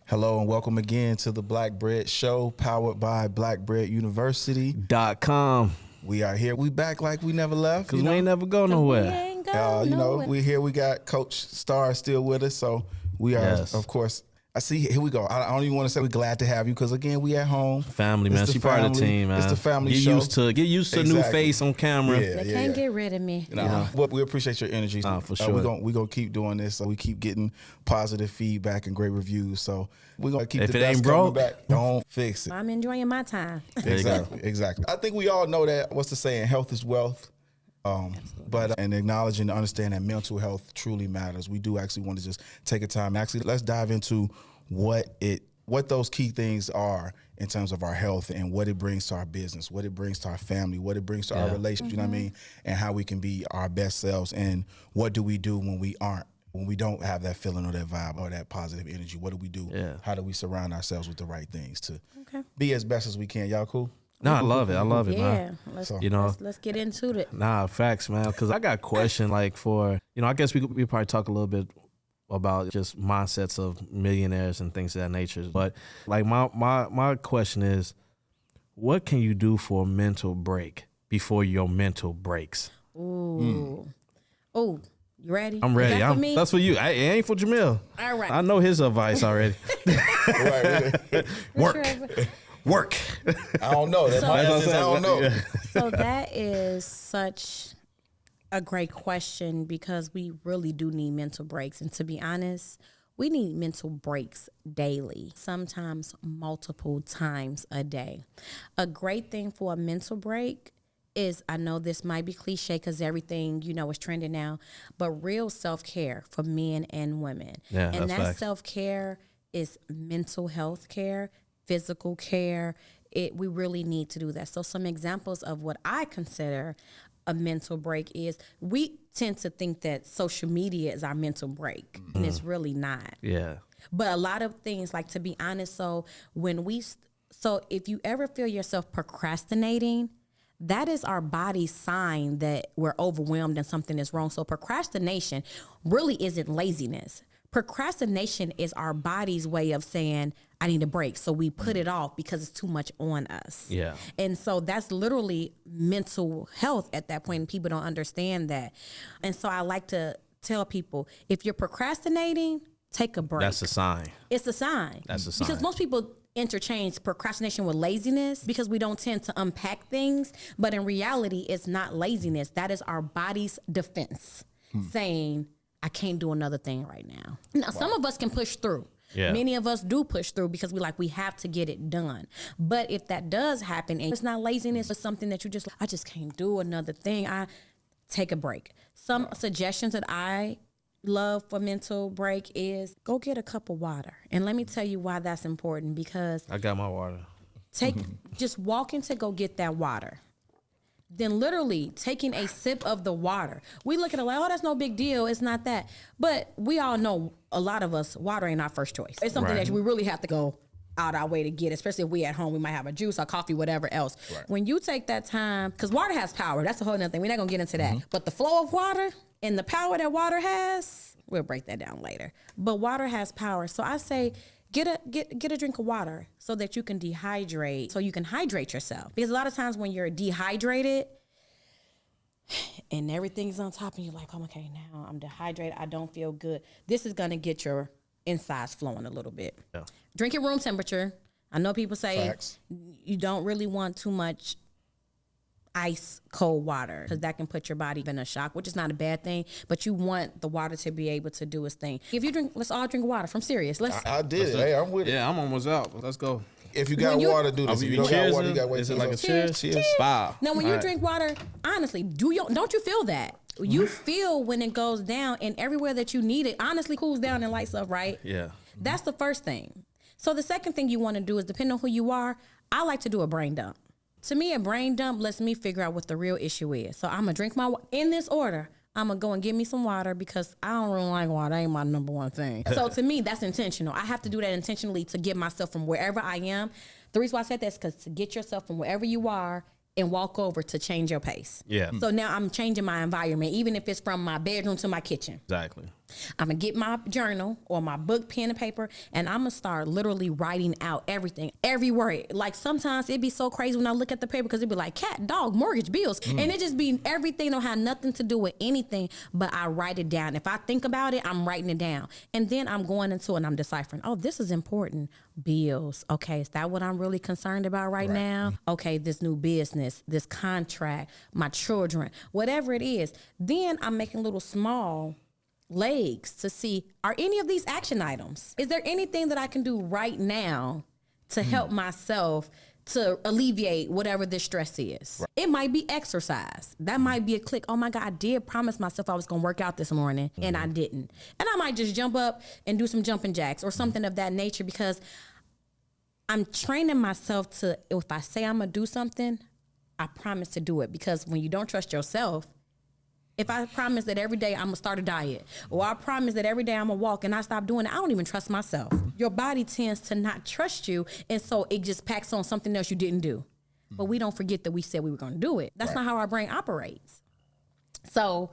Hello and welcome again to the Black Bread Show, powered by BlackBreadUniversity.com. We are here. We back like we never left. Because we ain't never go nowhere. We here. We got Coach Starr still with us, so we are, of course. I see. Here we go. I don't even want to say we're glad to have you because again, we at home. Family, man. She part of the team, man. It's the family show. Get used to a new face on camera. They can't get rid of me. Well, we appreciate your energy. For sure. We're gonna keep doing this. So we keep getting positive feedback and great reviews. So we're gonna keep if the it best ain't coming broke, back. Don't fix it. I'm enjoying my time. Exactly. I think we all know that. What's the saying? Health is wealth. And acknowledging and understanding that mental health truly matters. We do actually want to just take a time. Actually, let's dive into what those key things are in terms of our health and what it brings to our business, what it brings to our family, what it brings to our relationships, you know what I mean? And how we can be our best selves, and what do we do when we don't have that feeling or that vibe or that positive energy? What do we do? Yeah. How do we surround ourselves with the right things to be as best as we can? Y'all cool? No, I love it, man. Let's get into it. Nah, facts, man. Because I got a question, I guess we probably talk a little bit about just mindsets of millionaires and things of that nature. But my question is, what can you do for a mental break before your mental breaks? Ooh. Oh, you ready? I'm ready. That for me? That's for you. It ain't for Jamel. All right. I know his advice already. Work. I don't know. That's my essence. I don't know. So that is such a great question because we really do need mental breaks. And to be honest, we need mental breaks daily, sometimes multiple times a day. A great thing for a mental break is, I know this might be cliche because everything, is trending now, but real self-care for men and women. Yeah, and that fact. self-care is mental health care, physical care. We really need to do that. So some examples of what I consider a mental break is, we tend to think that social media is our mental break, and it's really not. Yeah. But a lot of things, to be honest, so if you ever feel yourself procrastinating, that is our body's sign that we're overwhelmed and something is wrong. So procrastination really isn't laziness. Procrastination is our body's way of saying, I need a break. So we put it off because it's too much on us. Yeah. And so that's literally mental health at that point, and people don't understand that. And so I like to tell people, if you're procrastinating, take a break. That's a sign. It's a sign. That's a sign. Because most people interchange procrastination with laziness because we don't tend to unpack things. But in reality, it's not laziness. That is our body's defense saying, I can't do another thing right now. Now, some of us can push through. Yeah. Many of us do push through because we have to get it done. But if that does happen, and it's not laziness, it's something that I just can't do another thing, I take a break. Some suggestions that I love for mental break is go get a cup of water. And let me tell you why that's important, because I got my water. Just walking to go get that water. Then literally taking a sip of the water. We look at it like, oh, that's no big deal. It's not that. But we all know, a lot of us, water ain't our first choice. It's something that we really have to go out our way to get, especially if we at home, we might have a juice or coffee, whatever else. Right. When you take that time, because water has power. That's a whole other thing. We're not going to get into that. But the flow of water and the power that water has, we'll break that down later. But water has power. So I say, get a drink of water so that you can dehydrate, so you can hydrate yourself. Because a lot of times when you're dehydrated and everything's on top and you're like, oh, okay, now I'm dehydrated, I don't feel good. This is going to get your insides flowing a little bit. Yeah. Drink at room temperature. I know people say you don't really want too much ice cold water because that can put your body in a shock, which is not a bad thing, but you want the water to be able to do its thing. If you drink, let's all drink water. From serious. I did it. Hey, I'm with it. Yeah, I'm almost out. Let's go. If you got water, do this. If you don't got water, you got to wait. Is it like a cheers? Cheers. Wow. Now, when you drink water, honestly, don't you feel that? You feel when it goes down, and everywhere that you need it, honestly, cools down and lights up, right? Yeah. That's the first thing. So the second thing you want to do is, depending on who you are, I like to do a brain dump. To me, a brain dump lets me figure out what the real issue is. So I'm going to drink in this order. I'm going to go and get me some water because I don't really like water. That ain't my number one thing. So to me, that's intentional. I have to do that intentionally to get myself from wherever I am. The reason why I said that is because to get yourself from wherever you are and walk over to change your pace. Yeah. So now I'm changing my environment, even if it's from my bedroom to my kitchen. Exactly. I'm going to get my journal or my book, pen and paper, and I'm going to start literally writing out everything, every word. Like sometimes it'd be so crazy when I look at the paper because it'd be like cat, dog, mortgage, bills. And it just be everything don't have nothing to do with anything, but I write it down. If I think about it, I'm writing it down. And then I'm going into it and I'm deciphering, oh, this is important. Bills. Okay, is that what I'm really concerned about right now? Okay, this new business, this contract, my children, whatever it is. Then I'm making little small legs to see, are any of these action items? Is there anything that I can do right now to help myself to alleviate whatever this stress is? It might be exercise. That might be a click. Oh my God, I did promise myself I was going to work out this morning and I didn't. And I might just jump up and do some jumping jacks or something of that nature because I'm training myself to, if I say I'm going to do something, I promise to do it. Because when you don't trust yourself, if I promise that every day I'm going to start a diet, or I promise that every day I'm going to walk and I stop doing it, I don't even trust myself. Your body tends to not trust you, and so it just packs on something else you didn't do. But we don't forget that we said we were going to do it. That's not how our brain operates. So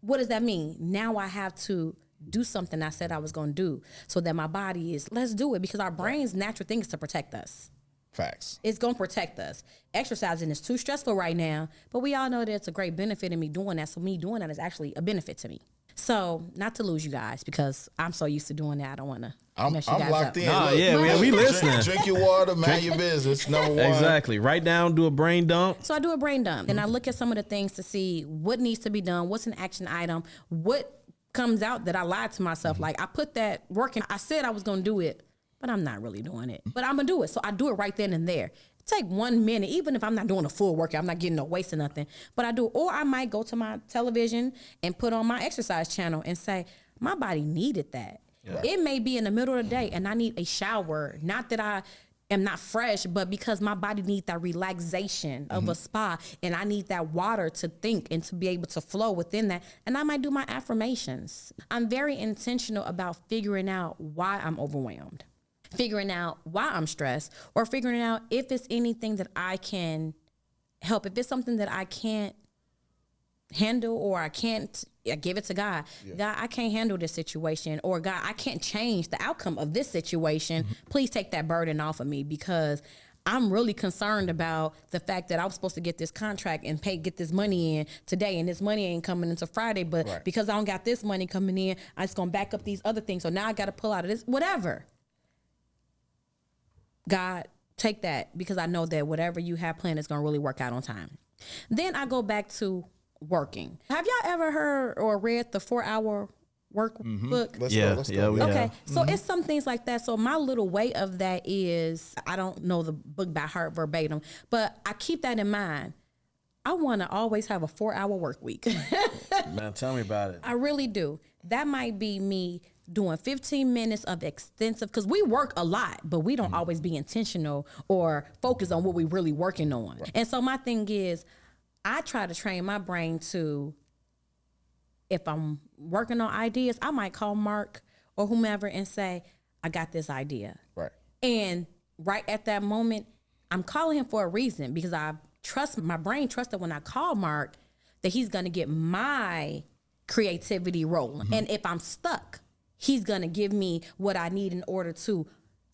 what does that mean? Now I have to do something I said I was going to do so that my body is, let's do it, because our brain's natural thing is to protect us. Facts. It's going to protect us. Exercising is too stressful right now, but we all know that it's a great benefit in me doing that. So me doing that is actually a benefit to me. So not to lose you guys, because I'm so used to doing that. I don't want to mess you guys locked up. in. Nah, Look, yeah, we listening. Drink your water, mind your business. Number one. Exactly. Write down, do a brain dump. So I do a brain dump, and I look at some of the things to see what needs to be done, what's an action item, what comes out that I lied to myself. Like I put that working. I said I was going to do it, but I'm not really doing it. But I'm going to do it. So I do it right then and there. Take 1 minute, even if I'm not doing a full workout, I'm not getting no waste or nothing, but I do. Or I might go to my television and put on my exercise channel and say, my body needed that. Yeah. It may be in the middle of the day and I need a shower. Not that I am not fresh, but because my body needs that relaxation of a spa, and I need that water to think and to be able to flow within that. And I might do my affirmations. I'm very intentional about figuring out why I'm overwhelmed, figuring out why I'm stressed, or figuring out if it's anything that I can help. If it's something that I can't handle, or I give it to God. Yeah. God, I can't handle this situation, or God, I can't change the outcome of this situation. Please take that burden off of me, because I'm really concerned about the fact that I was supposed to get this contract and get this money in today, and this money ain't coming until Friday, but because I don't got this money coming in, I'm just going to back up these other things. So now I got to pull out of this, whatever. God, take that, because I know that whatever you have planned is going to really work out on time. Then I go back to working. Have y'all ever heard or read the 4-Hour Work book? Let's go. Okay, so it's some things like that. So my little way of that is, I don't know the book by heart verbatim, but I keep that in mind. I want to always have a 4-hour work week. Man, tell me about it. I really do. That might be me doing 15 minutes of extensive, because we work a lot, but we don't always be intentional or focus on what we're really working on. Right. And so my thing is, I try to train my brain to, if I'm working on ideas, I might call Mark or whomever and say, I got this idea. Right. And right at that moment, I'm calling him for a reason, because my brain trusts that when I call Mark, that he's going to get my creativity rolling. And if I'm stuck, he's going to give me what I need in order to,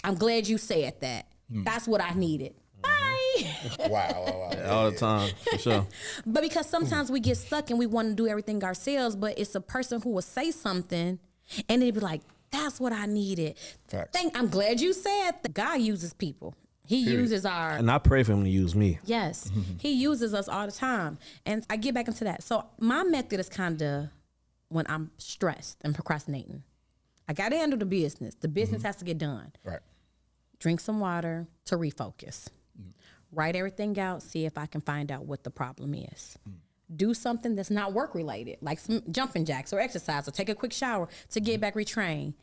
I'm glad you said that. That's what I needed. Bye. Wow. All the time, for sure. But because sometimes we get stuck and we want to do everything ourselves, but it's a person who will say something and they'd be like, that's what I needed. Facts. I'm glad you said that. God uses people. He uses our... And I pray for him to use me. Yes. He uses us all the time. And I get back into that. So my method is kind of when I'm stressed and procrastinating. I got to handle the business. The business has to get done. Right. Drink some water to refocus. Write everything out, see if I can find out what the problem is. Do something that's not work related, like some jumping jacks or exercise, or take a quick shower to get back retrained.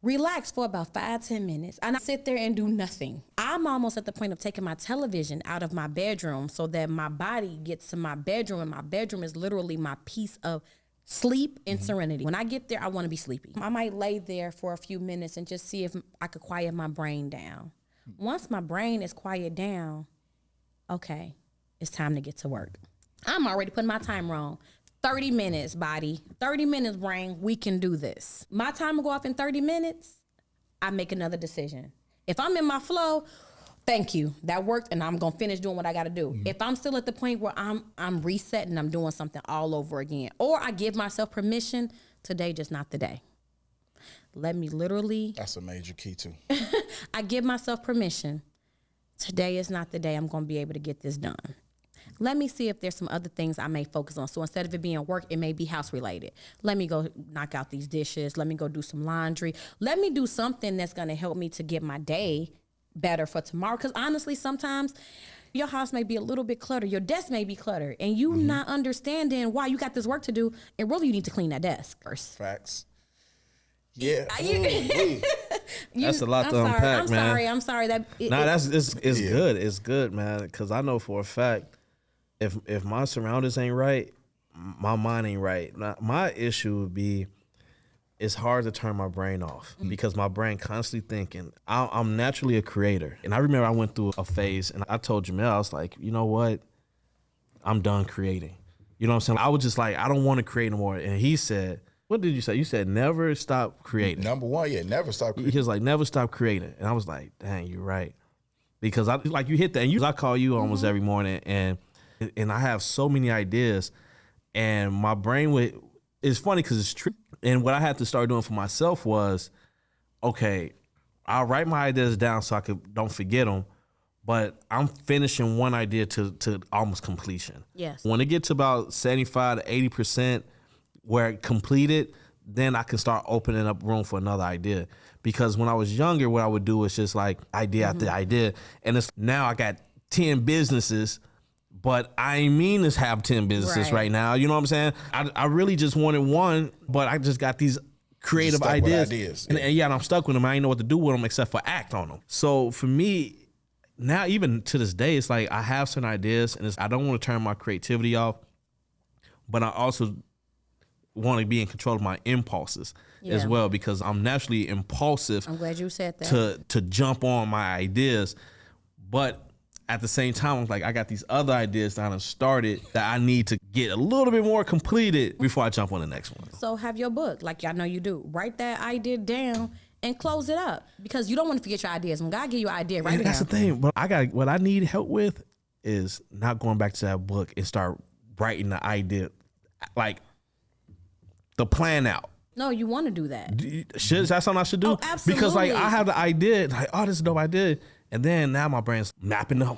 Relax for about 5-10 minutes, and I sit there and do nothing. I'm almost at the point of taking my television out of my bedroom so that my body gets to my bedroom, and my bedroom is literally my piece of sleep and serenity. When I get there, I want to be sleepy. I might lay there for a few minutes and just see if I could quiet my brain down. Once my brain is quiet down, okay, it's time to get to work. I'm already putting my timer on. 30 minutes, body. 30 minutes, brain. We can do this. My time will go off in 30 minutes. I make another decision. If I'm in my flow, thank you. That worked, and I'm gonna finish doing what I gotta do. If I'm still at the point where I'm resetting, I'm doing something all over again, or I give myself permission, today just not the day. Let me literally. That's a major key too. I give myself permission. Today is not the day I'm gonna be able to get this done. Let me see if there's some other things I may focus on. So instead of it being work, it may be house related. Let me go knock out these dishes. Let me go do some laundry. Let me do something that's gonna help me to get my day better for tomorrow. Because honestly, sometimes your house may be a little bit cluttered. Your desk may be cluttered. And you not understanding why you got this work to do. And really, you need to clean that desk first. Facts. Yeah. That's a lot to unpack, man. I'm sorry. It's good. It's good, man. Because I know for a fact, if my surroundings ain't right, my mind ain't right. Now, my issue would be, it's hard to turn my brain off because my brain constantly thinking. I'm naturally a creator. And I remember I went through a phase and I told Jamel, I was like, you know what? I'm done creating. You know what I'm saying? I was just like, I don't want to create no more. And he said, what did you say? You said never stop creating. Number one, never stop creating. He was like, never stop creating. And I was like, dang, you're right. Because you hit that. And I call you almost every morning and I have so many ideas and my brain it's funny because it's true. And what I had to start doing for myself was, okay, I'll write my ideas down so I don't forget them, but I'm finishing one idea to almost completion. Yes. When it gets about 75 to 80% where it completed, then I can start opening up room for another idea. Because when I was younger, what I would do is just like idea after idea. And now I got 10 businesses, but I ain't mean to have 10 businesses right now. You know what I'm saying? I really just wanted one, but I just got these creative ideas. And I'm stuck with them. I ain't know what to do with them except for act on them. So for me, now even to this day, it's like I have some ideas and I don't want to turn my creativity off, but I also want to be in control of my impulses as well because I'm naturally impulsive. I'm glad you said that. To jump on my ideas, but at the same time, I'm like, I got these other ideas that I started that I need to get a little bit more completed before I jump on the next one. So have your book, like I know you do. Write that idea down and close it up because you don't want to forget your ideas. When God give you an idea, write it down. That's the thing. But what I need help with is not going back to that book and start writing the idea, like the plan out. No, you want to do that. Is that something I should do? Oh, absolutely. Because like I have the idea, like, oh, this is a dope idea. And then now my brain's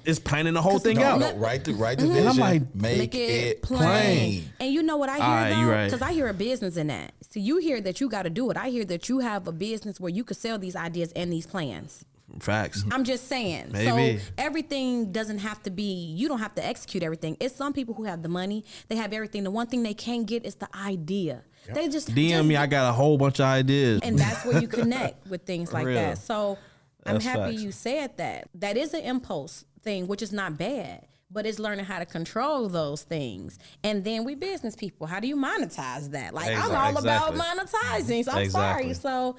it's planning the whole thing out. No, write the vision. And I'm like, make it plain. And you know what I hear though? Because right. I hear a business in that. So you hear that you got to do it. I hear that you have a business where you could sell these ideas and these plans. Facts. I'm just saying. Maybe. So everything doesn't have to be, you don't have to execute everything. It's some people who have the money, they have everything. The one thing they can't get is the idea. Yep. They just DM me, I got a whole bunch of ideas. And that's where you connect with things like Real. that. So I'm happy facts. you said that. That is an impulse thing, which is not bad, but it's learning how to control those things. And then we business people, how do you monetize that? Like I'm all about monetizing. So I'm sorry. So,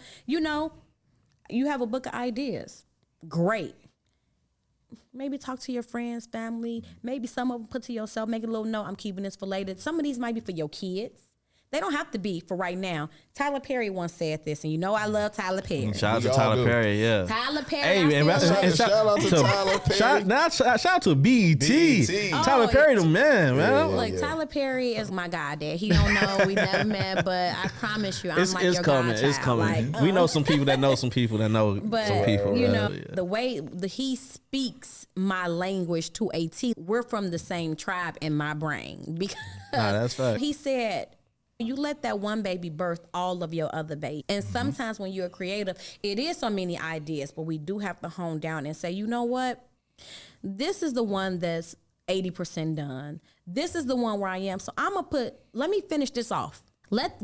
you have a book of ideas. Great. Maybe talk to your friends, family. Maybe some of them put to yourself, make a little note, I'm keeping this for later. Some of these might be for your kids. They don't have to be for right now. Tyler Perry once said this, and I love Tyler Perry. Shout out to Tyler Perry, yeah. Tyler Perry. Hey, man, shout out to Tyler Perry. Shout out to BET. Tyler Perry, the man, man. Look, Tyler Perry is my guy, Dad. He don't know, we never met, but I promise you, I'm it's like your coming. godchild. It's coming. Like, we know some people that know some people that know but, some people. The way he speaks my language to a T, we're from the same tribe in my brain. Because that's fact. He said, you let that one baby birth all of your other babies. And sometimes when you're creative, it is so many ideas, but we do have to hone down and say, you know what? This is the one that's 80% done. This is the one where I am. So let me finish this off.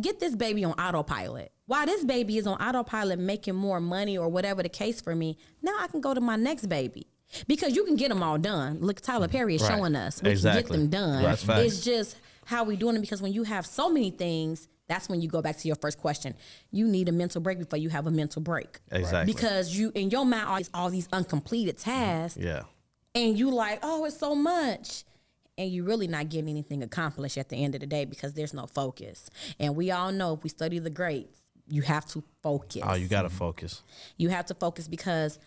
Get this baby on autopilot. While this baby is on autopilot making more money or whatever the case for me, now I can go to my next baby. Because you can get them all done. Look, Tyler Perry is showing us. We can get them done. That's facts. It's just how we doing it, because when you have so many things, that's when you go back to your first question. You need a mental break before you have a mental break. Exactly. Because you in your mind all these uncompleted tasks. Yeah. And you like, oh, it's so much. and you're really not getting anything accomplished at the end of the day because there's no focus. And we all know if we study the greats, you have to focus. Oh, you got to focus. You have to focus because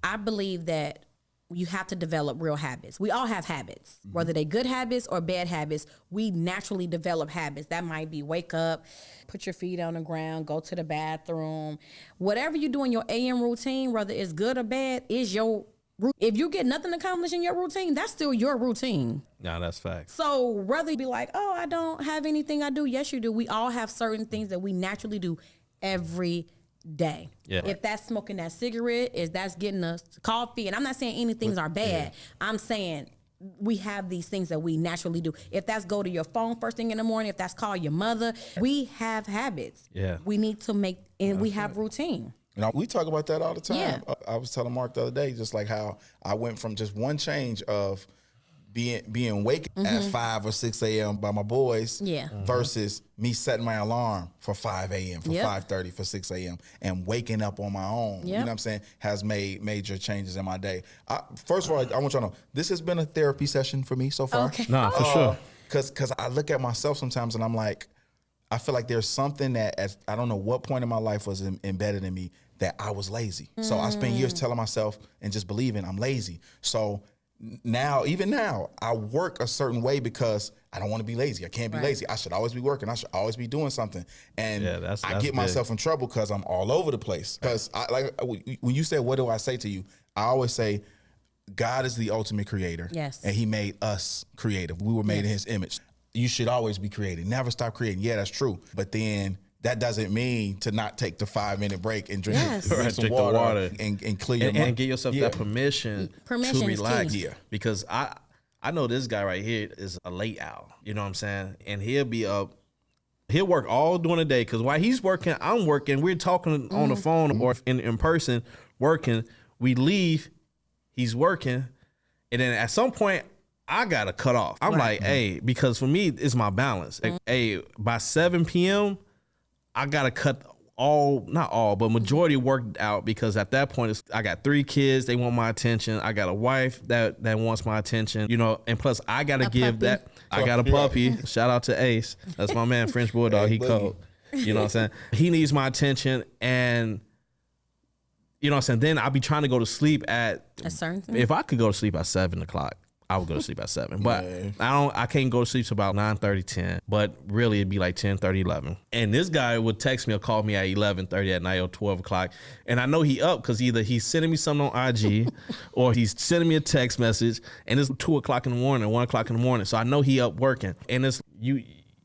I believe that you have to develop real habits. We all have habits, whether they're good habits or bad habits. We naturally develop habits. That might be wake up, put your feet on the ground, go to the bathroom. Whatever you do in your AM routine, whether it's good or bad, is your routine. If you get nothing accomplished in your routine, that's still your routine. Nah, that's facts. So whether you be like, oh, I don't have anything I do. Yes, you do. We all have certain things that we naturally do every day. Yeah. If that's smoking that cigarette, if that's getting us coffee, and I'm not saying any things are bad. I'm saying we have these things that we naturally do. If that's go to your phone first thing in the morning, if that's call your mother, we have habits. Yeah. We need to make, and we have routine. You know, we talk about that all the time. Yeah. I was telling Mark the other day, just like how I went from just one change of being wake at 5 or 6 a.m. by my boys versus me setting my alarm for 5 a.m., for 5:30, for 6 a.m. and waking up on my own. You know what I'm saying? Has made major changes in my day. First of all, I want y'all to know, this has been a therapy session for me so far. Okay. Nah, for sure. Because I look at myself sometimes and I'm like, I feel like there's something that I don't know what point in my life was embedded in me that I was lazy. So I spent years telling myself and just believing I'm lazy. So even now, I work a certain way because I don't want to be lazy. I can't be lazy. I should always be working. I should always be doing something. And I get myself in trouble because I'm all over the place. Because when you say, what do I say to you? I always say, God is the ultimate creator. Yes. And he made us creative. We were made in his image. You should always be creating. Never stop creating. Yeah, that's true. But then that doesn't mean to not take the 5-minute break and drink some water and clear your mind. And give yourself that permission to relax. Key. Yeah. Because I know this guy right here is a late owl. You know what I'm saying? And he'll be up. He'll work all during the day because while he's working, I'm working. We're talking on the phone or in person working. We leave. He's working. And then at some point, I got to cut off. I'm like, hey, because for me, it's my balance. Like, hey, by 7 p.m., I gotta cut not all, but majority worked out because at that point I got 3 kids. They want my attention. I got a wife that wants my attention, you know, and plus I gotta give puppy. That. I got a puppy. Shout out to Ace. That's my man, French Bulldog. He cold. You know what I'm saying? He needs my attention and you know what I'm saying? Then I'll be trying to go to sleep at a certain time. If I could go to sleep at 7 o'clock. I would go to sleep at 7, but I can't go to sleep till about 9:30, 10, but really it'd be like 10:30, 11. And this guy would text me or call me at 11:30 at night or 12 o'clock. And I know he up because either he's sending me something on IG or he's sending me a text message and it's 2 o'clock in the morning, 1 o'clock in the morning. So I know he up working and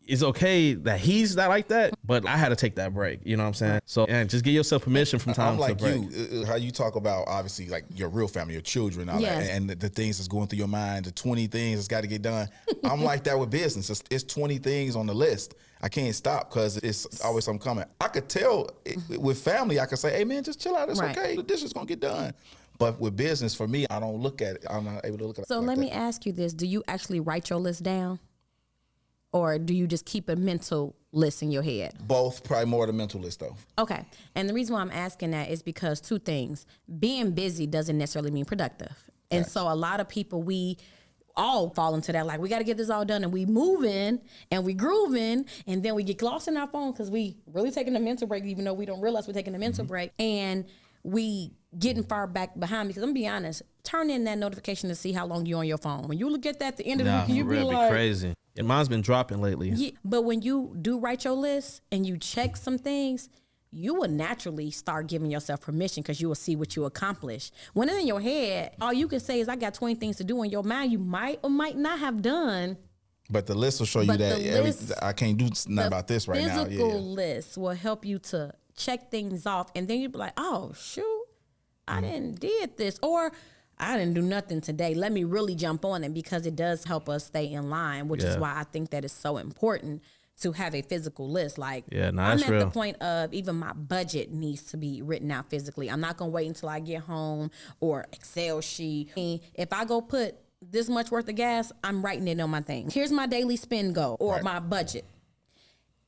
it's okay that he's not like that, but I had to take that break. You know what I'm saying? So just give yourself permission from time to break. I'm like you, how you talk about obviously like your real family, your children, all that, and the things that's going through your mind, the 20 things that's got to get done. I'm like that with business. It's 20 things on the list. I can't stop because it's always something coming. I could tell with family, I could say, hey man, just chill out. It's okay. The dish is going to get done. But with business, for me, I don't look at it. I'm not able to look at it. So let me ask you this. Do you actually write your list down? Or do you just keep a mental list in your head? Both, probably more the mental list though. Okay. And the reason why I'm asking that is because 2 things. Being busy doesn't necessarily mean productive. And so a lot of people, we all fall into that. Like, we got to get this all done. And we moving and we grooving. And then we get lost in our phone because we really taking a mental break, even though we don't realize we're taking a mental break. And we getting far back behind because I'm gonna be honest, turn in that notification to see how long you're on your phone. When you look at that at the end of the week, you be like, crazy. And mine's been dropping lately. Yeah, but when you do write your list and you check some things, you will naturally start giving yourself permission because you will see what you accomplish. When it's in your head, all you can say is, I got 20 things to do. In your mind, you might or might not have done. But the list will show you that I can't do nothing about this right now. The physical list will help you to check things off. And then you'll be like, oh, shoot, I didn't did this. Or I didn't do nothing today. Let me really jump on it because it does help us stay in line, which is why I think that it's so important to have a physical list. Like, I'm at the point of even my budget needs to be written out physically. I'm not going to wait until I get home or Excel sheet. If I go put this much worth of gas, I'm writing it on my thing. Here's my daily spend goal or my budget.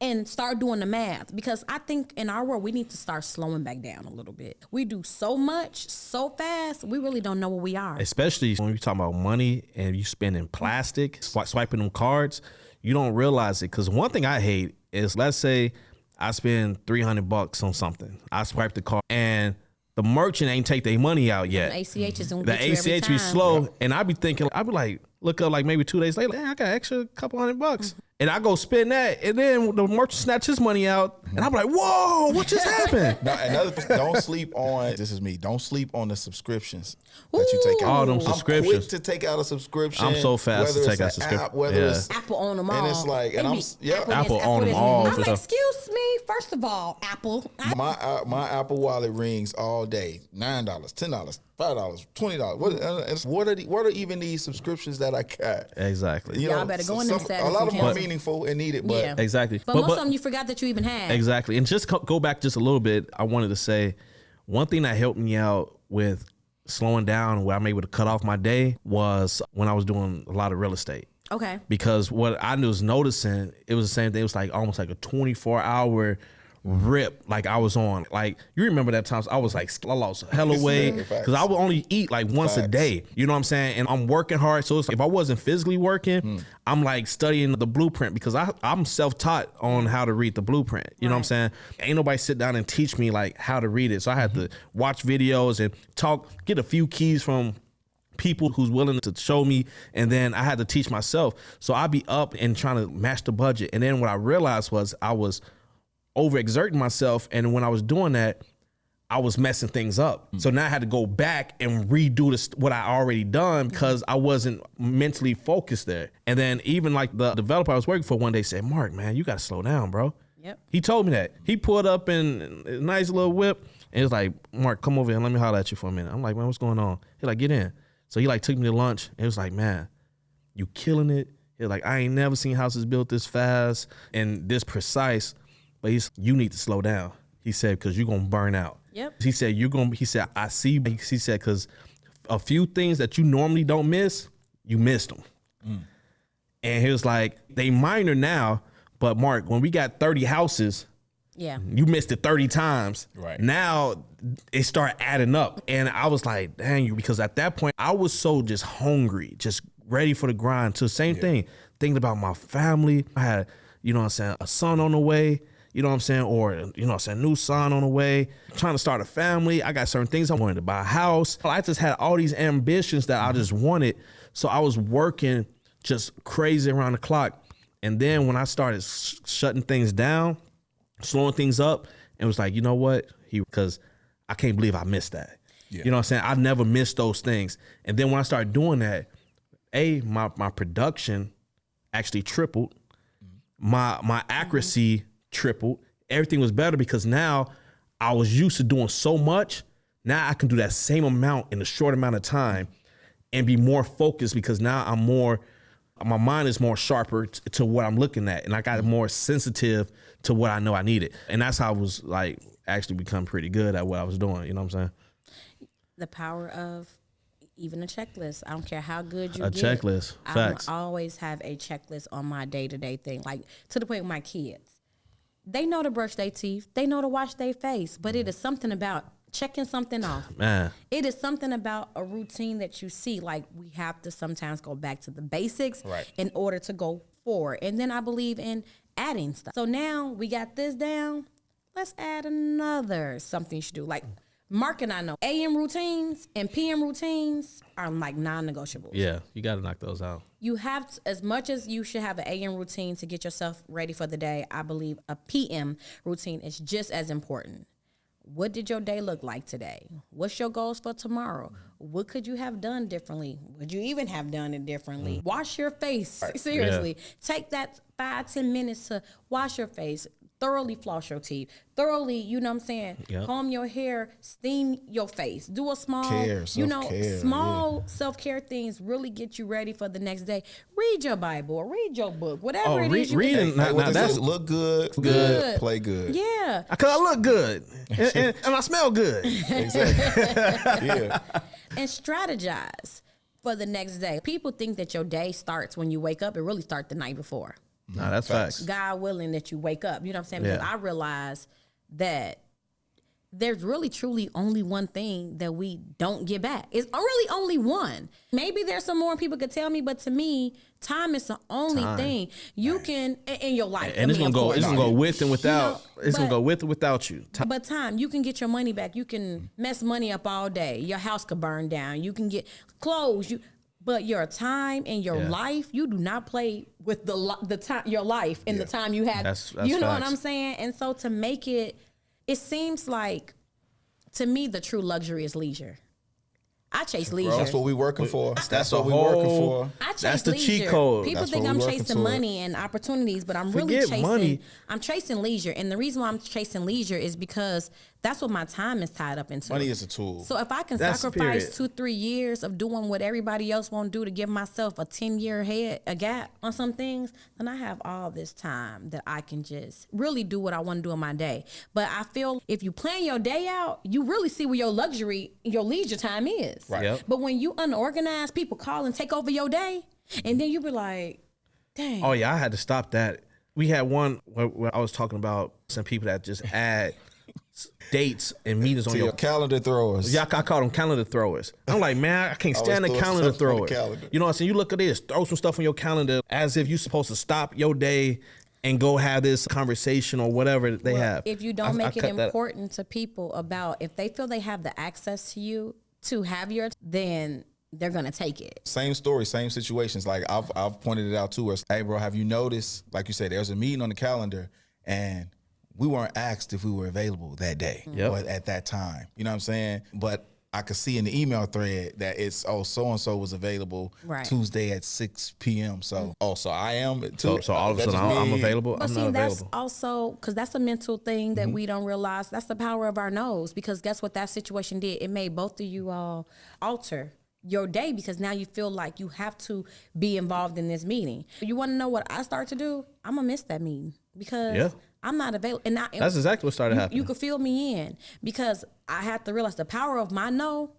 and start doing the math. Because I think in our world, we need to start slowing back down a little bit. We do so much, so fast, we really don't know where we are. Especially when you're talking about money and you spending plastic, swiping them cards, you don't realize it. Because one thing I hate is, let's say I spend $300 on something. I swipe the card and the merchant ain't take their money out yet. The ACH is gonna the get you every ACH be time. slow, and I be thinking, I be like, look up like maybe 2 days later, I got extra couple $100, and I go spend that, and then the merchant snatch his money out, and I'm like, whoa, what just happened? Now, don't sleep on. This is me. Don't sleep on the subscriptions that you take out. All them I'm subscriptions. quick to take out a subscription. I'm so fast to whether take out it's an subscription. app, whether it's Apple on them all. and it's like, and Apple on them all, for sure. Excuse me, first of all, Apple. my Apple Wallet rings all day. $9, $10, $5, $20. What are even these subscriptions that I got? Exactly. You Y'all know, better go in them a settings lot of them are and cancel. meaningful and needed, but Yeah. Exactly. But most of them you forgot that you even had. Exactly. And just go back just a little bit, I wanted to say one thing that helped me out with slowing down, where I'm able to cut off my day, was when I was doing a lot of real estate. Okay. Because what I was noticing, it was the same thing. It was like almost like a 24-hour rip, like I was on. Like, you remember that times I was like, I lost hella weight because I would only eat like once a day. You know what I'm saying? And I'm working hard. So it's like, if I wasn't physically working, I'm like studying the blueprint, because I'm self-taught on how to read the blueprint. You know what I'm saying? Ain't nobody sit down and teach me like how to read it. So I had to watch videos and get a few keys from people who's willing to show me, and then I had to teach myself. So I'd be up and trying to match the budget. And then what I realized was I was overexerting myself, and when I was doing that, I was messing things up. So now I had to go back and redo what I already done, because I wasn't mentally focused there. And then even like the developer I was working for one day said, Mark, man, you got to slow down, bro. Yep. He told me that. He pulled up in a nice little whip, and he was like, Mark, come over here and let me holler at you for a minute. I'm like, man, what's going on? He like, get in. So he like took me to lunch, and it was like, man, you killing it. He was like, I ain't never seen houses built this fast and this precise. But you need to slow down. He said, because you're going to burn out. Yep. He said, he said, I see. He said, because a few things that you normally don't miss, you missed them. And he was like, they minor now, but Mark, when we got 30 houses, Yeah. you missed it 30 times. Right. Now it started adding up. And I was like, dang you, because at that point I was so just hungry, just ready for the grind. So same thing, thinking about my family. I had, you know what I'm saying, a son on the way. You know what I'm saying? Or, you know what I'm saying, new son on the way, trying to start a family. I got certain things. I wanted to buy a house. I just had all these ambitions that I just wanted. So I was working just crazy around the clock. And then when I started shutting things down, slowing things up, and was like, you know what? Because I can't believe I missed that. Yeah. You know what I'm saying? I never missed those things. And then when I started doing that, my production actually tripled. My accuracy tripled. Everything was better, because now I was used to doing so much. Now I can do that same amount in a short amount of time and be more focused, because now my mind is more sharper to what I'm looking at, and I got more sensitive to what I know I needed. And that's how I was like actually become pretty good at what I was doing. You know what I'm saying? The power of even a checklist. I don't care how good you A get. checklist. Facts. I always have a checklist on my day-to-day thing, like to the point with my kids. They know to brush their teeth. They know to wash their face. But it is something about checking something off. Man. It is something about a routine that you see. Like, we have to sometimes go back to the basics in order to go forward. And then I believe in adding stuff. So now we got this down. Let's add another something you should do. Like, Mark and I know AM routines and PM routines are like non-negotiables. Yeah, you got to knock those out. You have to, as much as you should have an AM routine to get yourself ready for the day, I believe a PM routine is just as important. What did your day look like today? What's your goals for tomorrow? What could you have done differently? Would you even have done it differently? Wash your face. Seriously. Yeah. Take that 5-10 minutes to wash your face. Thoroughly floss your teeth. Thoroughly, you know what I'm saying? Yep. Comb your hair, steam your face. Do a small, small self-care things really get you ready for the next day. Read your Bible or read your book, whatever it is. Reading, that's look good, play good. Yeah. Because I look good and I smell good. Exactly. Yeah. And strategize for the next day. People think that your day starts when you wake up. It really starts the night before. Nah, that's facts. God willing that you wake up. You know what I'm saying? Because I realize that there's really truly only one thing that we don't get back. It's really only one. Maybe there's some more people could tell me, but to me, time is the only thing you can in your life. And it's gonna go with and without. It's gonna go with or without you. But time, you can get your money back. You can mess money up all day. Your house could burn down. You can get clothes. But your time and your life, you do not play with the time, your life and the time you have. That's you know facts. what I'm saying? And so to make it seems like, to me, the true luxury is leisure. I chase leisure. That's what we working for. That's what we whole- working for. I chase That's the leisure. cheat code. People That's think what I'm we working chasing toward. money and opportunities, but I'm really Forget chasing money. I'm chasing leisure. And the reason why I'm chasing leisure is because that's what my time is tied up into. Money is a tool. So if I can That's sacrifice period. 2-3 years of doing what everybody else won't do to give myself a 10-year gap on some things, then I have all this time that I can just really do what I want to do in my day. But I feel if you plan your day out, you really see where your leisure time is. Right. Yep. But when you unorganized, people call and take over your day, and then you be like, dang. Oh yeah, I had to stop that. We had one where I was talking about some people that just add dates and meetings on To your your calendar throwers. Yeah, I call them calendar throwers. I'm like, man, I can't stand the Always throw calendar stuff on the throwers. calendar. You know what I'm saying? You look at this, throw some stuff on your calendar as if you're supposed to stop your day and go have this conversation or whatever they have. If you don't make it cut that- important to people about if they feel they have the access to you to have your, then they're gonna take it. Same story, same situations. Like I've pointed it out to us. Hey, bro, have you noticed? Like you said, there's a meeting on the calendar, and we weren't asked if we were available that day or at that time. You know what I'm saying? But I could see in the email thread that it's so and so was available Tuesday at 6 p.m. So so I am too. So all of a That's sudden just I'm me. available. But I'm see, not that's available. also because that's a mental thing that we don't realize. That's the power of our nose. Because guess what that situation did? It made both of you all alter your day because now you feel like you have to be involved in this meeting. You want to know what I start to do? I'm gonna miss that meeting because I'm not available. And That's exactly what started happening. You could fill me in because I had to realize the power of my no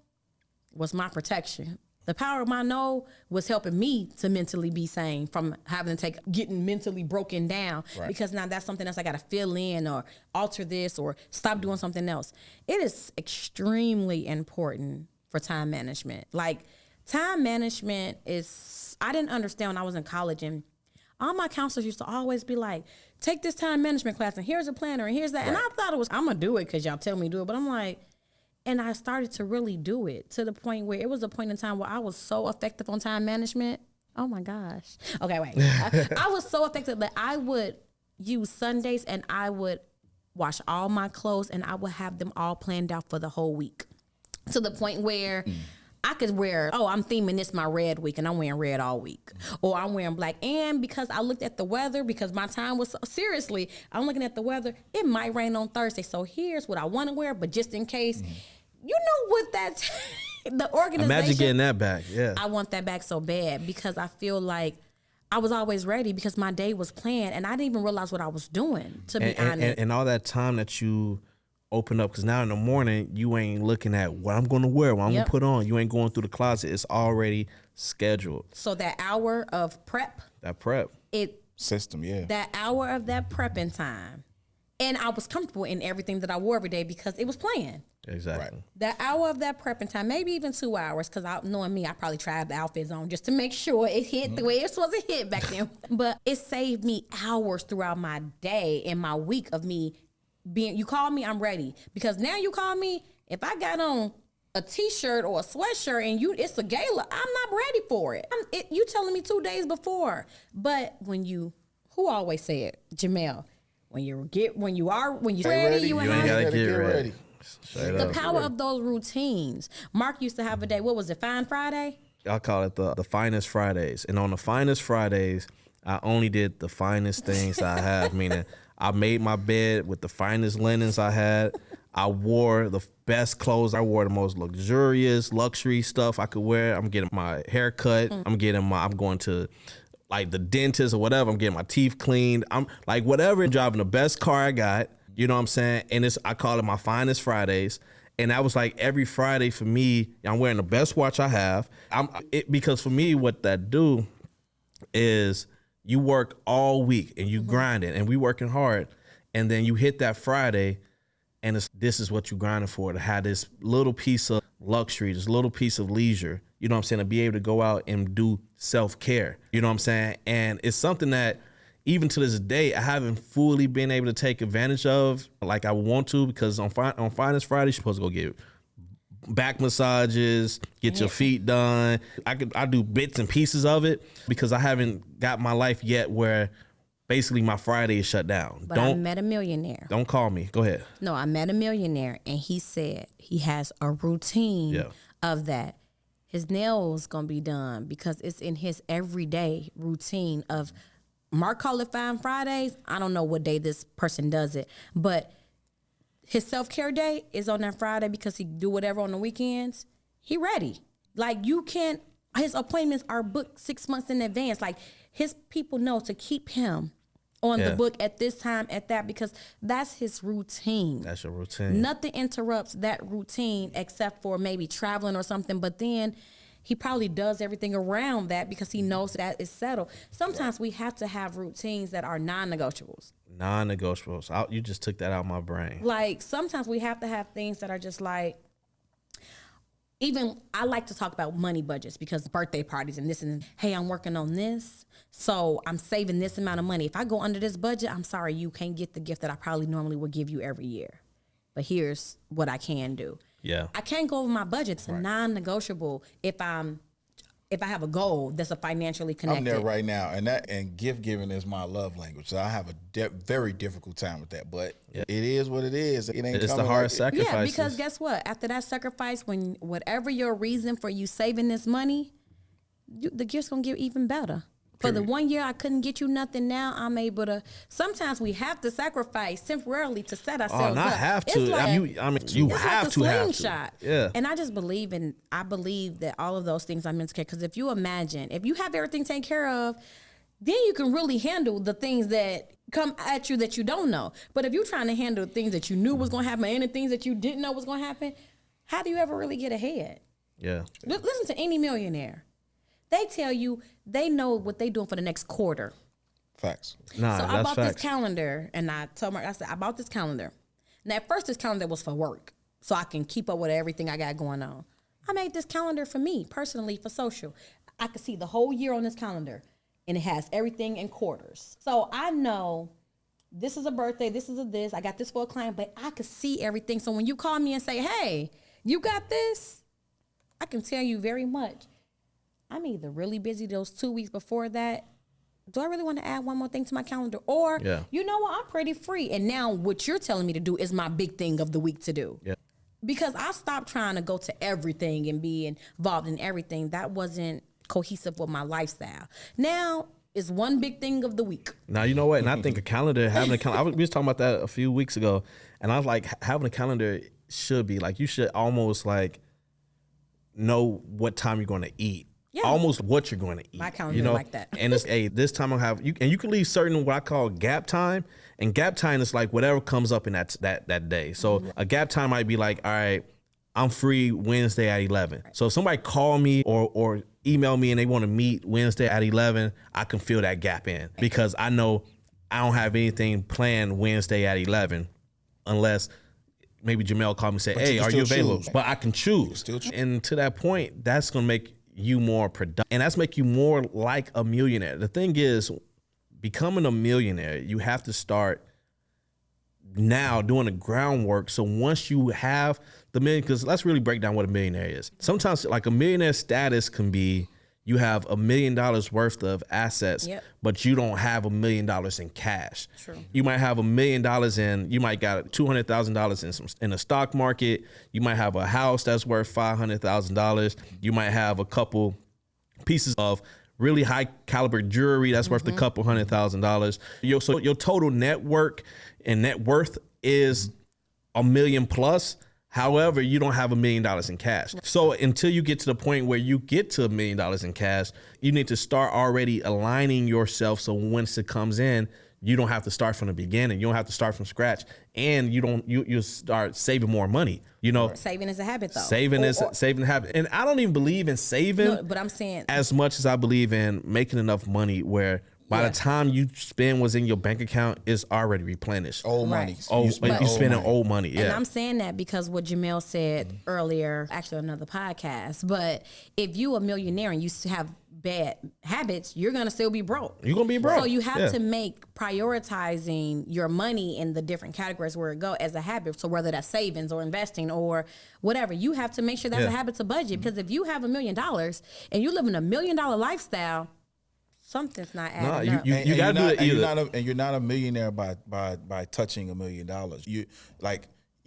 was my protection. The power of my no was helping me to mentally be sane from having to getting mentally broken down because now that's something else I got to fill in or alter this or stop doing something else. It is extremely important for time management. Like time management is, I didn't understand when I was in college, and all my counselors used to always be like, take this time management class and here's a planner and here's that. And I thought it was, I'm gonna do it because y'all tell me to do it. But I'm like, and I started to really do it to the point where it was a point in time where I was so effective on time management. Oh my gosh. Okay, wait. I was so effective that I would use Sundays and I would wash all my clothes and I would have them all planned out for the whole week. To the point where I could wear, I'm theming this my red week and I'm wearing red all week. Or I'm wearing black. And because I looked at the weather, because my time was, seriously, I'm looking at the weather, it might rain on Thursday. So here's what I want to wear, but just in case, you know what that, the organization. Imagine getting that back, yeah. I want that back so bad because I feel like I was always ready because my day was planned and I didn't even realize what I was doing, to be honest. And all that time that you open up, because now in the morning you ain't looking at what I'm going to wear, what I'm going to put on. You ain't going through the closet. It's already scheduled. So that hour of prep. That prep. System, That hour of that prepping time. And I was comfortable in everything that I wore every day because it was planned. Exactly. That hour of that prepping time, maybe even 2 hours, because knowing me, I probably tried the outfits on just to make sure it hit the way it's supposed to hit back then. But it saved me hours throughout my day and my week of me being, you call me, I'm ready. Because now you call me, if I got on a t-shirt or a sweatshirt and it's a gala, I'm not ready for it. You telling me 2 days before. But who always say it, Jamel, when you're ready, you ain't gotta get ready. The power of those routines. Mark used to have a day, what was it, Fine Friday? I call it the finest Fridays. And on the finest Fridays, I only did the finest things I have, meaning I made my bed with the finest linens I had. I wore the best clothes. I wore the most luxurious, luxury stuff I could wear. I'm getting my hair cut. I'm going to like the dentist or whatever. I'm getting my teeth cleaned. I'm like whatever, driving the best car I got. You know what I'm saying? And I call it my finest Fridays. And that was like every Friday for me, I'm wearing the best watch I have. Because for me, what that do is you work all week and you grinding and we working hard, and then you hit that Friday and this is what you grinding for, to have this little piece of luxury, this little piece of leisure, you know what I'm saying, to be able to go out and do self-care, you know what I'm saying? And it's something that even to this day, I haven't fully been able to take advantage of like I want to, because on Finance Friday, you're supposed to go get back massages, get your feet done. I do bits and pieces of it because I haven't got my life yet where basically my Friday is shut down. But I met a millionaire. Don't call me. Go ahead. No, I met a millionaire, and he said he has a routine of that. His nails gonna be done because it's in his everyday routine of, Mark call it Fine Fridays. I don't know what day this person does it, but his self-care day is on that Friday because he do whatever on the weekends. He ready. Like, you can't, his appointments are booked 6 months in advance. Like, his people know to keep him on the book at this time, at that, because that's his routine. That's your routine. Nothing interrupts that routine except for maybe traveling or something, but then he probably does everything around that because he knows that is settled. Sometimes we have to have routines that are non-negotiables. Non-negotiables. You just took that out of my brain. Like, sometimes we have to have things that are just like, even I like to talk about money budgets because birthday parties and this and, hey, I'm working on this, so I'm saving this amount of money. If I go under this budget, I'm sorry, you can't get the gift that I probably normally would give you every year. But here's what I can do. Yeah, I can't go over my budget. It's a non-negotiable if I have a goal that's a financially connected. I'm there right now, and gift giving is my love language. So I have a very difficult time with that, but it is what it is. It ain't. It's the hard sacrifices. Yeah, because guess what? After that sacrifice, when whatever your reason for you saving this money, the gift's gonna get even better. For the 1 year I couldn't get you nothing, now I'm able to. Sometimes we have to sacrifice temporarily to set ourselves up. Have to. Like, you it's have like to have slingshot. to. Yeah. And I just believe that all of those things are meant to care. Because if you imagine, if you have everything taken care of, then you can really handle the things that come at you that you don't know. But if you're trying to handle things that you knew was going to happen and the things that you didn't know was going to happen, how do you ever really get ahead? Yeah. Listen to any millionaire. They tell you they know what they're doing for the next quarter. Facts. So I bought this calendar, and I told Mark, I said, I bought this calendar. Now, at first, this calendar was for work, so I can keep up with everything I got going on. I made this calendar for me, personally, for social. I could see the whole year on this calendar, and it has everything in quarters. So I know this is a birthday, this is a this, I got this for a client, but I could see everything. So when you call me and say, hey, you got this, I can tell you very much. I'm either really busy those 2 weeks before that. Do I really want to add one more thing to my calendar? Or, you know what, I'm pretty free. And now what you're telling me to do is my big thing of the week to do. Yeah. Because I stopped trying to go to everything and be involved in everything. That wasn't cohesive with my lifestyle. Now, it's one big thing of the week. Now, you know what? And I think having a calendar, we was talking about that a few weeks ago. And I was like, having a calendar should be like, you should almost like know what time you're going to eat. Yeah. Almost what you're going to eat. My calendar like that. And it's, hey, this time I'll have you, and you can leave certain what I call gap time. And gap time is like whatever comes up in that day. So a gap time might be like, all right, I'm free Wednesday at 11. Right. So if somebody call me or email me and they want to meet Wednesday at 11, I can fill that gap in because I know I don't have anything planned Wednesday at 11 unless maybe Jamel called me and said, hey, are you available? Choose. But I can choose. And to that point, that's going to make you more productive, and that's make you more like a millionaire. The thing is, becoming a millionaire, you have to start now doing the groundwork. So once you have the million, because let's really break down what a millionaire is. Sometimes like a millionaire status can be you have $1 million worth of assets, but you don't have $1 million in cash. True. You might have $1 million in, you might got $200,000 in the stock market. You might have a house that's worth $500,000. You might have a couple pieces of really high caliber jewelry that's worth a couple $100,000. So your total network and net worth is $1 million plus. However, you don't have $1 million in cash. So until you get to the point where you get to $1 million in cash, you need to start already aligning yourself. So once it comes in, you don't have to start from the beginning. You don't have to start from scratch, and you start saving more money. You know, saving is a habit, though. Saving is a habit, and I don't even believe in saving. No, but I'm saying as much as I believe in making enough money where By the time you spend what's in your bank account, it's already replenished. Old money. You spending old money. Yeah. And I'm saying that because what Jamel said earlier, actually another podcast, but if you a millionaire and you have bad habits, you're going to still be broke. You're going to be broke. So you have to make prioritizing your money in the different categories where it go as a habit. So whether that's savings or investing or whatever, you have to make sure that's a habit to budget. Because if you have $1 million and you live in $1 million lifestyle, something's not adding up. You got to do it either. And you're not a millionaire by touching $1 million.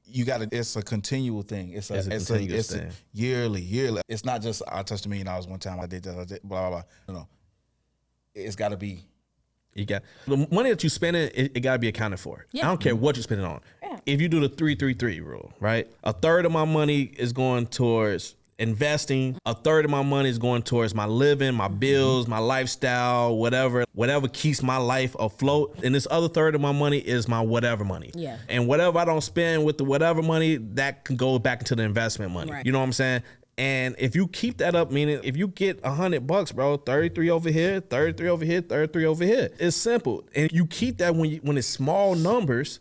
You got to. It's a continual thing. It's a yearly. It's not just I touched $1 million one time. I did that. I did blah blah blah. No, it's got to be. You got the money that you spending. It got to be accounted for. Yeah. I don't care what you're spending on. Yeah. If you do the 3-3-3 rule, right? A third of my money is going towards investing. A third of my money is going towards my living, my bills, my lifestyle, whatever keeps my life afloat. And this other third of my money is my whatever money. Yeah. And whatever I don't spend with the whatever money, that can go back into the investment money. Right. You know what I'm saying? And if you keep that up, meaning if you get $100, bro, 33 over here, 33 over here, 33 over here, it's simple. And you keep that when it's small numbers,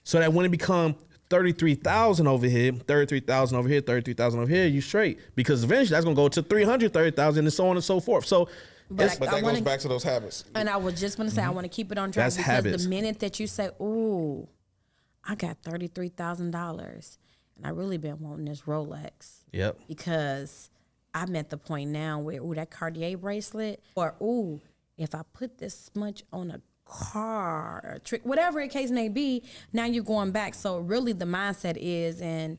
so that when it become 33,000 over here, 33,000 over here, 33,000 over here, you straight. Because eventually that's gonna go to 330,000 and so on and so forth. So, but that goes back to those habits. And I was just gonna say, I want to keep it on track That's because habits. the minute that you say, "Ooh, I got $33,000," and I really been wanting this Rolex, yep. because I'm at the point now where that Cartier bracelet, or if I put this much on a car or trick, whatever the case may be, now you're going back. So really the mindset is, and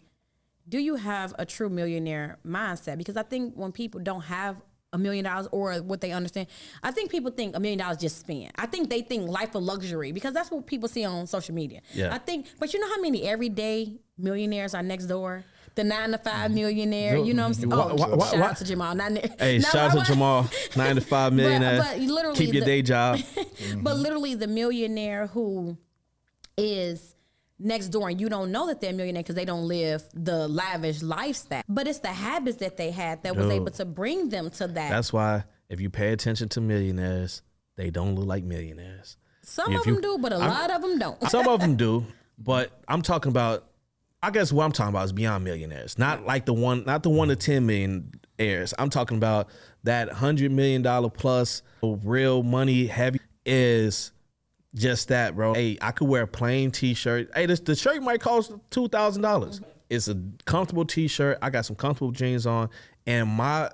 do you have a true millionaire mindset? Because I think when people don't have $1 million or what they understand, I think people think $1 million just spend. I think they think life of luxury because that's what people see on social media. Yeah. I think, but you know how many everyday millionaires are next door? The 9-to-5 millionaire, you know what I'm saying? Shout out to Jamal. Shout out to Jamal, 9-to-5 millionaire. But literally keep your day job. But literally the millionaire who is next door and you don't know that they're a millionaire because they don't live the lavish lifestyle. But it's the habits that they had that was able to bring them to that. That's why if you pay attention to millionaires, they don't look like millionaires. Some of them do, but a lot of them don't. Some of them do, but I'm talking about, I guess what I'm talking about is beyond millionaires. Not like the 1 to 10 million heirs. I'm talking about that $100 million plus real money heavy is just that, bro. Hey, I could wear a plain t-shirt. Hey, the shirt might cost $2,000. It's a comfortable t-shirt. I got some comfortable jeans on, and I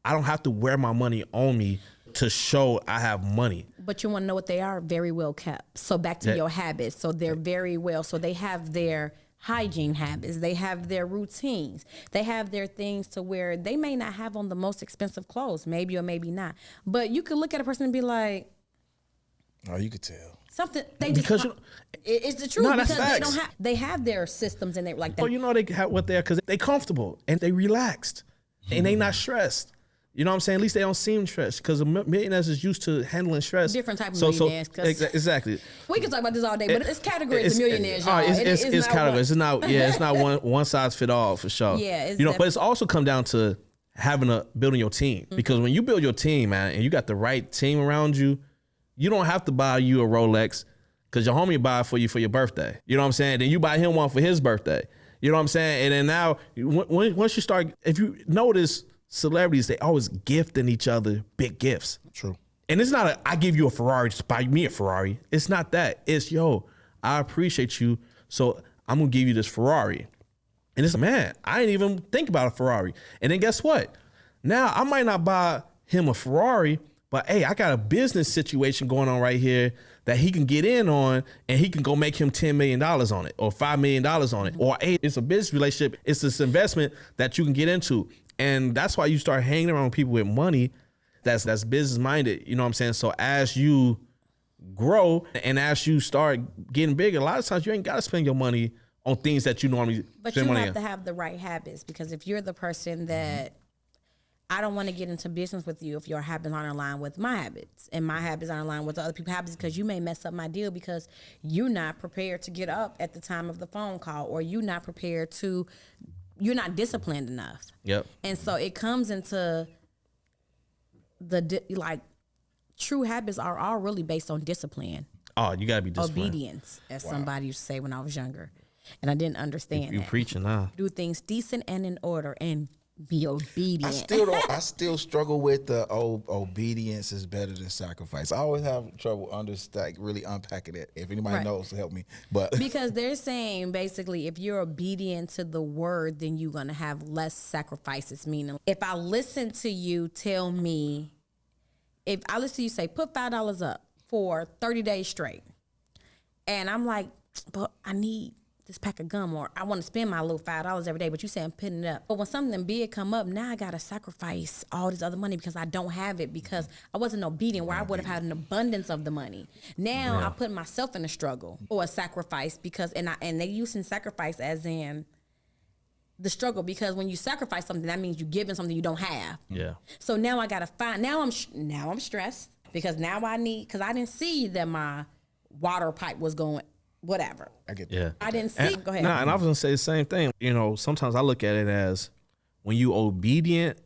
don't have to wear my money on me to show I have money. But you want to know what they are? Very well kept. So back to your habits. So they're very well. So they have their hygiene habits. They have their routines. They have their things to where they may not have on the most expensive clothes, maybe or maybe not. But you could look at a person and be like, oh, you could tell. Something they just because it's the truth, no, because facts. they have their systems and they like that. Well, you know they have what they're because they comfortable and they relaxed and they not stressed. You know what I'm saying? At least they don't seem stressed because millionaires is used to handling stress. Different type of millionaires. Exactly. We can talk about this all day, but it's categories of millionaires, y'all. It's categories. It's not. Yeah, it's not one size fit all for sure. Yeah, but it's also come down to building your team, because when you build your team, man, and you got the right team around you, you don't have to buy you a Rolex because your homie buy it for you for your birthday. You know what I'm saying? Then you buy him one for his birthday. You know what I'm saying? And then now, once you start, if you notice, celebrities, they always gifting each other big gifts. True. And it's not I give you a Ferrari, just buy me a Ferrari. It's not that. It's, I appreciate you, so I'm going to give you this Ferrari. And it's, man, I didn't even think about a Ferrari. And then guess what? Now, I might not buy him a Ferrari, but hey, I got a business situation going on right here that he can get in on, and he can go make him $10 million on it or $5 million on it. Or hey, it's a business relationship. It's this investment that you can get into. And that's why you start hanging around people with money that's business minded. You know what I'm saying? So as you grow and as you start getting bigger, a lot of times you ain't got to spend your money on things that you normally spend money on. But you have to have the right habits, because if you're the person that I don't want to get into business with you if your habits aren't aligned with my habits and my habits aren't aligned with other people's habits, because you may mess up my deal because you're not prepared to get up at the time of the phone call, or you're not disciplined enough. Yep. And so it comes into true habits are all really based on discipline. Oh, you gotta be disciplined. Obedience, as somebody used to say when I was younger. And I didn't understand You that. preaching now. Do things decent and in order and be obedient. I still struggle with the obedience is better than sacrifice. I always have trouble really unpacking it. If anybody knows, help me. But because they're saying basically if you're obedient to the word, then you're gonna have less sacrifices. Meaning if I listen to you tell me, if I listen to you say put $5 up for 30 days straight, and I'm like, but I need this pack of gum, or I want to spend my little $5 every day, but you say I'm putting it up. But when something big come up, now I got to sacrifice all this other money because I don't have it because I wasn't obedient where I would have had an abundance of the money. Now I put myself in a struggle or a sacrifice because, and they using sacrifice as in the struggle, because when you sacrifice something, that means you're giving something you don't have. Yeah. So now I got to find, now I'm stressed because now because I didn't see that my water pipe was going, whatever. I get that. Yeah. I didn't see. Go ahead. Nah, and I was gonna say the same thing. You know, sometimes I look at it as when you obedient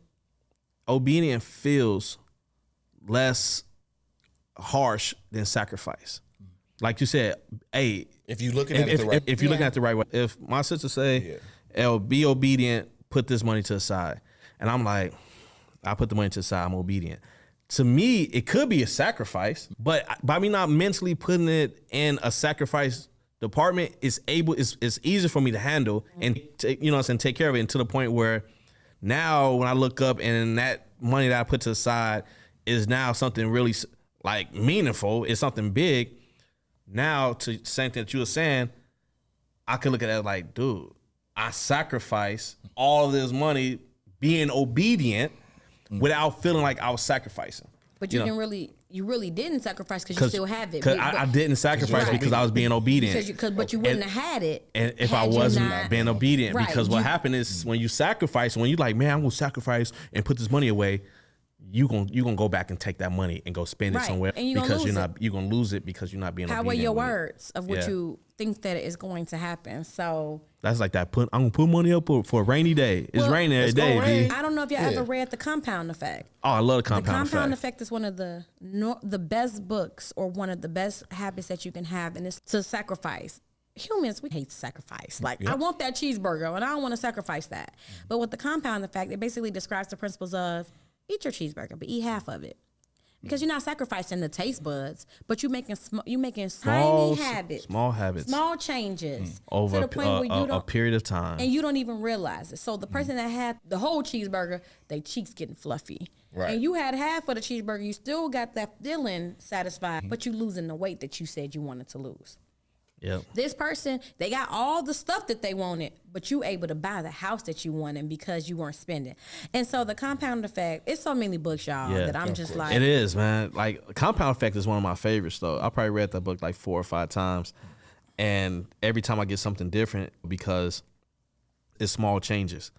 feels less harsh than sacrifice. Like you said, hey, If you're looking at it the right, if you're looking at it the right way, if my sister say, "El, be obedient, put this money to the side," and I'm like, I put the money to the side, I'm obedient. To me, it could be a sacrifice, but by me not mentally putting it in a sacrifice department, it's easier for me to handle and take care of it, and to the point where now when I look up and that money that I put to the side is now something really like meaningful, it's something big. Now, to the same thing that you were saying, I could look at it like, dude, I sacrificed all of this money being obedient without feeling like I was sacrificing. But you really didn't sacrifice because you still have it. Because I didn't sacrifice because I was being obedient. But you wouldn't have had it. And if I wasn't being obedient, because what happened is when you sacrifice, when you like, man, I'm gonna sacrifice and put this money away, you gonna go back and take that money and go spend it somewhere, and because you're gonna lose it because you're not being obedient. How are your words of what you think that is going to happen? So that's like that. I'm gonna put money up for a rainy day. It's raining every day. I don't know if y'all ever read The Compound Effect. Oh, I love the Compound Effect. The Compound Effect is one of the best books, or one of the best habits that you can have, and it's to sacrifice. Humans, we hate sacrifice. Like, I want that cheeseburger, and I don't want to sacrifice that. But with The Compound Effect, it basically describes the principles of eat your cheeseburger, but eat half of it. Because you're not sacrificing the taste buds, but you're making tiny habits, small changes over a period of time, and you don't even realize it. So the person that had the whole cheeseburger, their cheeks getting fluffy, and you had half of the cheeseburger, you still got that feeling satisfied, but you losing the weight that you said you wanted to lose. Yep. This person, they got all the stuff that they wanted, but you able to buy the house that you wanted because you weren't spending. And so the Compound Effect, it's so many books, y'all, that I'm just like. It is, man. Like, Compound Effect is one of my favorites, though. I probably read that book like 4 or 5 times. And every time I get something different, because it's small changes.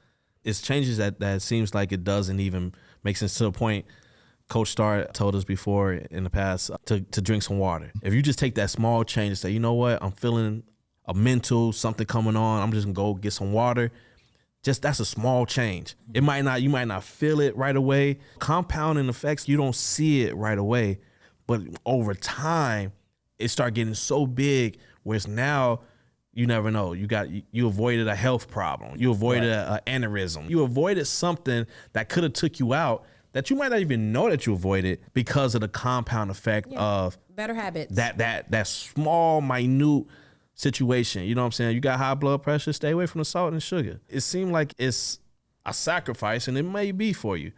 It's changes that seems like it doesn't even make sense, to the point Coach Starr told us before in the past to drink some water. If you just take that small change and say, you know what, I'm feeling something coming on, I'm just gonna go get some water. Just that's a small change. You might not feel it right away. Compounding effects, you don't see it right away, but over time, it start getting so big where it's now, you never know. You avoided a health problem. You avoided an aneurysm. You avoided something that could have took you out, that you might not even know that you avoided, because of the compound effect of better habits. That small, minute situation. You know what I'm saying? You got high blood pressure, stay away from the salt and sugar. It seemed like it's a sacrifice, and it may be for you.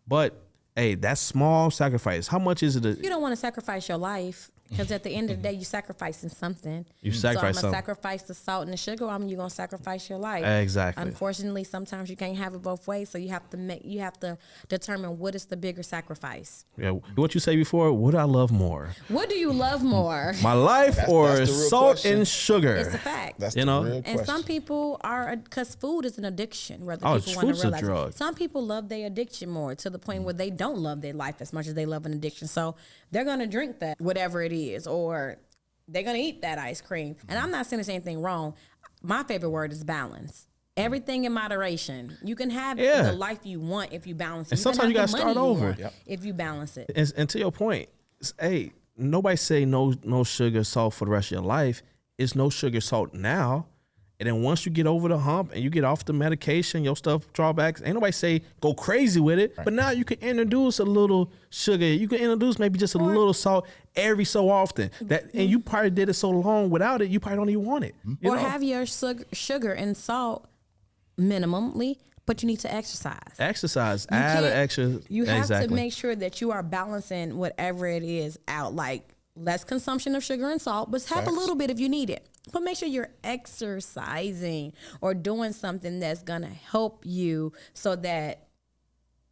But hey, that small sacrifice, how much is it? You don't want to sacrifice your life, because at the end of the day, you're sacrificing something. You sacrifice something. So I'm going to sacrifice the salt and the sugar, or you're going to sacrifice your life. Exactly. Unfortunately, sometimes you can't have it both ways, so you have to determine what is the bigger sacrifice. Yeah. What you say before, what do I love more? What do you love more? My life or that's the real salt question. and sugar? It's a fact. That's the real question. And some people are, because food is an addiction, whether people want food's to a realize drug. it. Some people love their addiction more, to the point where they don't love their life as much as they love an addiction. So they're going to drink that, whatever it is, or they're going to eat that ice cream. And I'm not saying there's anything wrong. My favorite word is balance. Everything in moderation. You can have the life you want if you balance it. And sometimes you got to start over. If you balance it. And to your point, hey, nobody say no sugar, salt for the rest of your life. It's no sugar, salt now. And then once you get over the hump and you get off the medication, your stuff drawbacks, ain't nobody say go crazy with it. Right. But now you can introduce a little sugar. You can introduce maybe just a little salt every so often. And you probably did it so long without it, you probably don't even want it. Or have your sugar and salt minimally, but you need to exercise. Add an extra. You have to make sure that you are balancing whatever it is out, like less consumption of sugar and salt, but have a little bit if you need it. But make sure you're exercising or doing something that's going to help you so that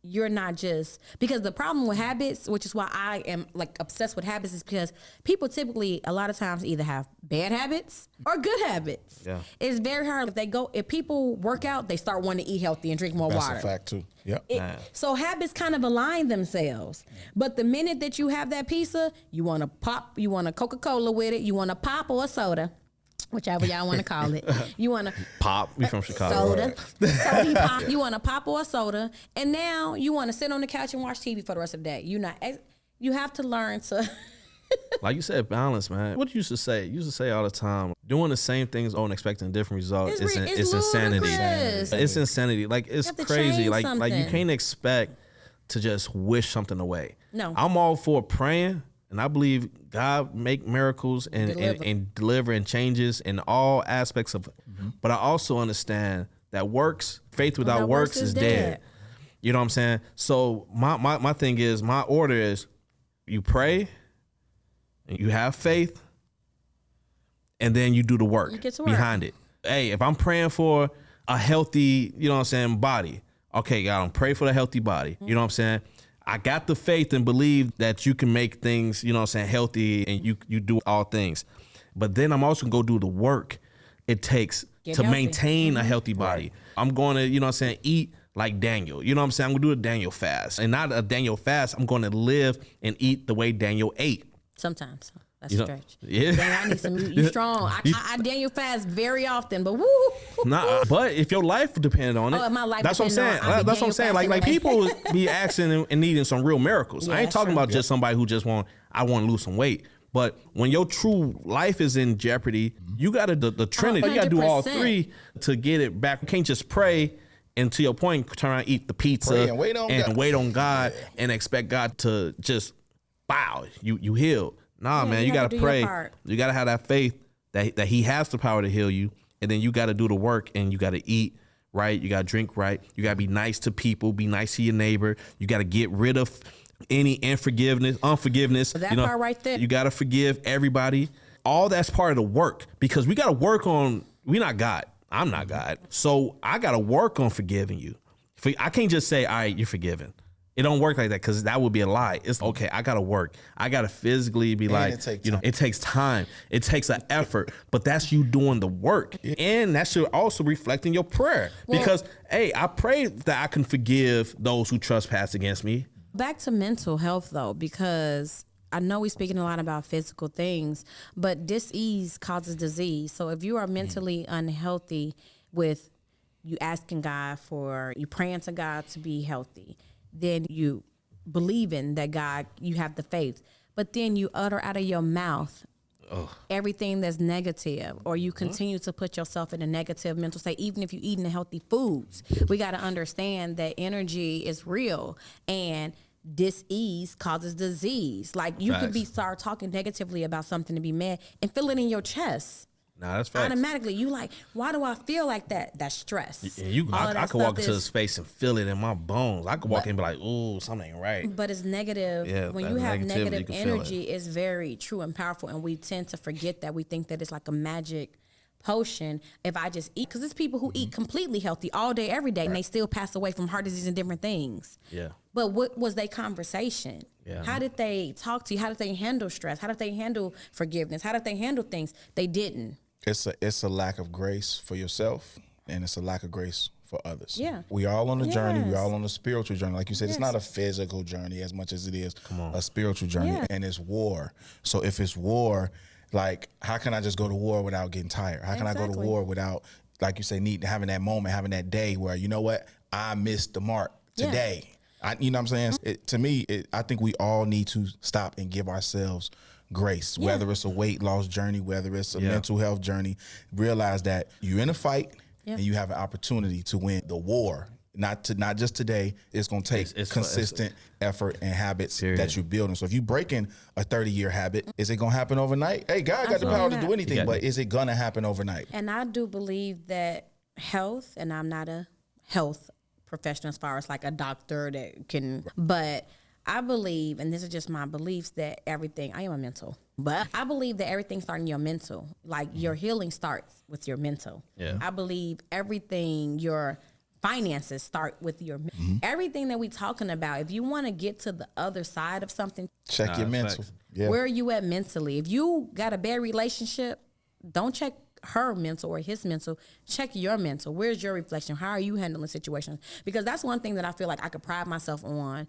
you're not just, because the problem with habits, which is why I am like obsessed with habits, is because people typically a lot of times either have bad habits or good habits. Yeah. It's very hard. If people work out, they start wanting to eat healthy and drink more water. That's a fact too. Yep. So habits kind of align themselves. But the minute that you have that pizza, you want to pop, you want a Coca-Cola with it, you want a pop or a soda, whichever y'all want to call it. You want to pop. We from Chicago. Soda. Soda pop. You want a pop or a soda, and now you want to sit on the couch and watch TV for the rest of the day. You have to learn to. Like you said, balance, man. What you used to say? You used to say all the time, doing the same things and expecting different results. It's insanity. It's insanity. Like it's crazy. Like you can't expect to just wish something away. No, I'm all for praying. And I believe God make miracles and deliver and changes in all aspects of it. Mm-hmm. But I also understand that faith without works is dead. You know what I'm saying? So my thing is, my order is you pray, and you have faith, and then you do the work behind it. Hey, if I'm praying for a healthy, you know what I'm saying, body, okay, God, I'm praying for the healthy body. Mm-hmm. You know what I'm saying? I got the faith and believe that you can make things, you know what I'm saying, healthy, and you do all things. But then I'm also going to go do the work it takes to maintain a healthy body. Right. I'm going to, you know what I'm saying, eat like Daniel. You know what I'm saying? I'm going to do a Daniel fast. And not a Daniel fast. I'm going to live and eat the way Daniel ate. Sometimes. That's a stretch. Yeah. Dang, I need some, you strong. I Daniel fast very often, but woo. Nah, but if your life depended on it, my life that's what I'm saying. That's what I'm saying. Like people be asking and needing some real miracles. Yeah, I ain't talking about just somebody who just want to lose some weight. But when your true life is in jeopardy, you got to the Trinity. 100%. You got to do all three to get it back. You can't just pray and to your point, turn around and eat the pizza and wait on God and expect God to just you healed. Nah, man, you gotta pray. You gotta have that faith that he has the power to heal you, and then you gotta do the work and you gotta eat right. You gotta drink right. You gotta be nice to people. Be nice to your neighbor. You gotta get rid of any unforgiveness. That part right there. You gotta forgive everybody. All that's part of the work because we gotta work on. We're not God. I'm not God, so I gotta work on forgiving you. I can't just say, "All right, you're forgiven." It don't work like that because that would be a lie. It's okay. I gotta work. I gotta physically be it takes time. It takes an effort, but that's you doing the work, and that should also reflect in your prayer. Because I pray that I can forgive those who trespass against me. Back to mental health though, because I know we're speaking a lot about physical things, but dis-ease causes disease. So if you are mentally unhealthy with you asking God you praying to God to be healthy, then you believing that God, you have the faith, but then you utter out of your mouth everything that's negative, or you continue to put yourself in a negative mental state, even if you're eating healthy foods. We got to understand that energy is real and dis-ease causes disease. Like you could start talking negatively about something to be mad and feel it in your chest. Nah, that's facts. Automatically, you like, why do I feel like that? That's stress. I could walk into a space and feel it in my bones. I could walk in and be like, ooh, something ain't right. But it's negative. Yeah, when you have negative energy, it's very true and powerful. And we tend to forget that. We think that it's like a magic potion if I just eat. Because there's people who eat completely healthy all day, every day, and they still pass away from heart disease and different things. Yeah. But what was their conversation? Yeah. How did they talk to you? How did they handle stress? How did they handle forgiveness? How did they handle things? They didn't. It's a lack of grace for yourself, and it's a lack of grace for others. Yeah. We all on the journey. We all on a spiritual journey. Like you said, it's not a physical journey as much as it is a spiritual journey, and it's war. So if it's war, like how can I just go to war without getting tired? How can I go to war without, like you say, having that moment, having that day where, you know what, I missed the mark today. You know what I'm saying? To me, I think we all need to stop and give ourselves grace, whether it's a weight loss journey, whether it's a mental health journey. Realize that you're in a fight and you have an opportunity to win the war. Not just today. It's going to take consistent effort and habits that you're building. So if you're breaking a 30-year habit, is it going to happen overnight? Hey, God got the power to do anything, but is it going to happen overnight? And I do believe that health, and I'm not a health professional as far as like a doctor that can, but I believe, and this is just my beliefs, that I am a mental, but I believe that everything starts in your mental. Like your healing starts with your mental. Yeah. I believe everything, your finances start with your everything that we talking about. If you want to get to the other side of something, check your mental. Yeah. Where are you at mentally? If you got a bad relationship, don't check her mental or his mental. Check your mental. Where's your reflection? How are you handling situations? Because that's one thing that I feel like I could pride myself on,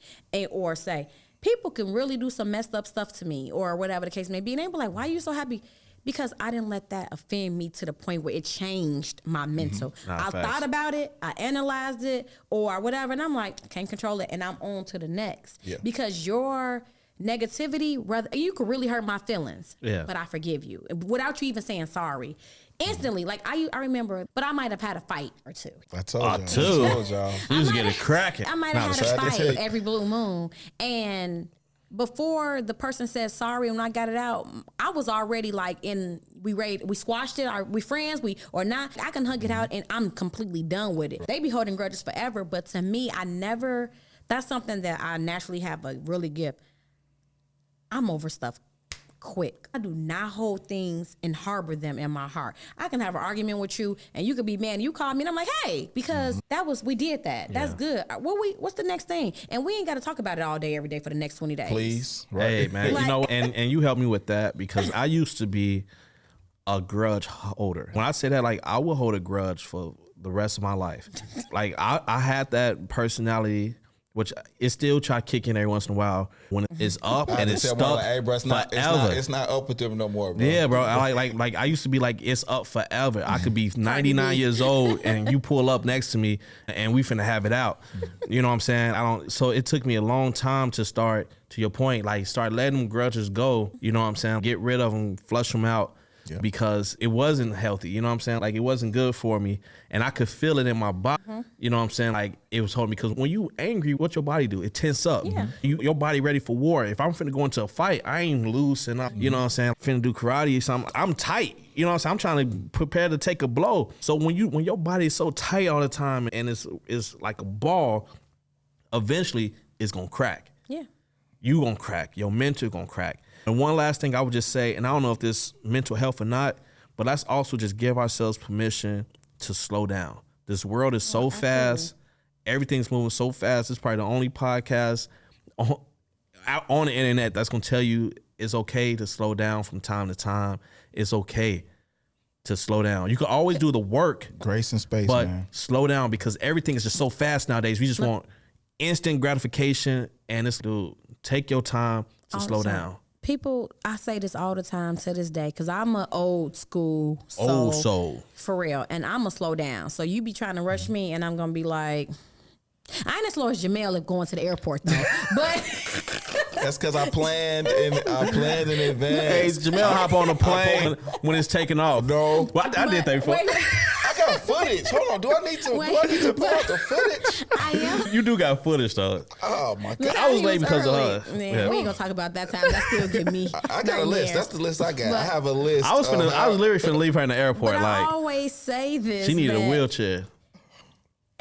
or say people can really do some messed up stuff to me or whatever the case may be, and they be like, "Why are you so happy?" Because I didn't let that offend me to the point where it changed my mental. I thought about it, I analyzed it, or whatever, and I'm like, I can't control it, and I'm on to the next. Yeah. Because your negativity, you could really hurt my feelings, but I forgive you without you even saying sorry. Instantly, like I remember, but I might have had a fight or two. I told y'all. You was getting cracking. I might have had a fight every blue moon, and before the person said sorry and when I got it out, I was already like we squashed it. Are we friends? Or not? I can hug it out and I'm completely done with it. They be holding grudges forever, but to me, that's something that I naturally have a really gift. I'm over stuff quick. I do not hold things and harbor them in my heart. I can have an argument with you and you could be mad and you call me and I'm like, hey, because we did that. That's good. What's the next thing? And we ain't got to talk about it all day, every day for the next 20 days. Please. Right. Hey, man, like, and you helped me with that because I used to be a grudge holder. When I say that, like I will hold a grudge for the rest of my life. Like I had that personality, which it still try kicking every once in a while when it's up and it's stuck it's not up with them no more, bro. Yeah, bro. Like I used to be like, it's up forever. I could be 99 years old and you pull up next to me and we finna have it out. You know what I'm saying? So it took me a long time to start, to your point, like start letting them grudges go. You know what I'm saying? Get rid of them, flush them out. Yeah. Because it wasn't healthy, you know what I'm saying? Like it wasn't good for me, and I could feel it in my body. You know what I'm saying? Like it was holding me, because when you angry, what your body do? It tense up. Yeah. Your body ready for war. If I'm finna go into a fight, I ain't loose, and you know what I'm saying? I'm finna do karate or something. I'm tight. You know what I'm saying? I'm trying to prepare to take a blow. So when your body is so tight all the time and it's like a ball, eventually it's gonna crack. Yeah. You gonna crack. Your mental gonna crack. And one last thing I would just say, and I don't know if this mental health or not, but let's also just give ourselves permission to slow down. This world is so fast. Everything's moving so fast. It's probably the only podcast on the internet that's going to tell you it's okay to slow down from time to time. It's okay to slow down. You can always do the work. Grace and space, but man. Slow down, because everything is just so fast nowadays. We just want instant gratification, and take your time to slow down. People, I say this all the time to this day, because I'm an old soul. For real. And I'm going to slow down. So you be trying to rush me, and I'm going to be like, I ain't as slow as Jamel going to the airport, though. But that's because I planned in advance. Hey, Jamel hop on a plane when it's taking off. No. Well, I did that before. I got footage. Hold on. Do I need to pull out the footage? I am. You do got footage, though. Oh, my God. I was late because of her. Man, we ain't going to talk about that time. That still give me I got a list. That's the list I got. I have a list. I was literally finna leave her in the airport. But like, I always say this. She needed a wheelchair.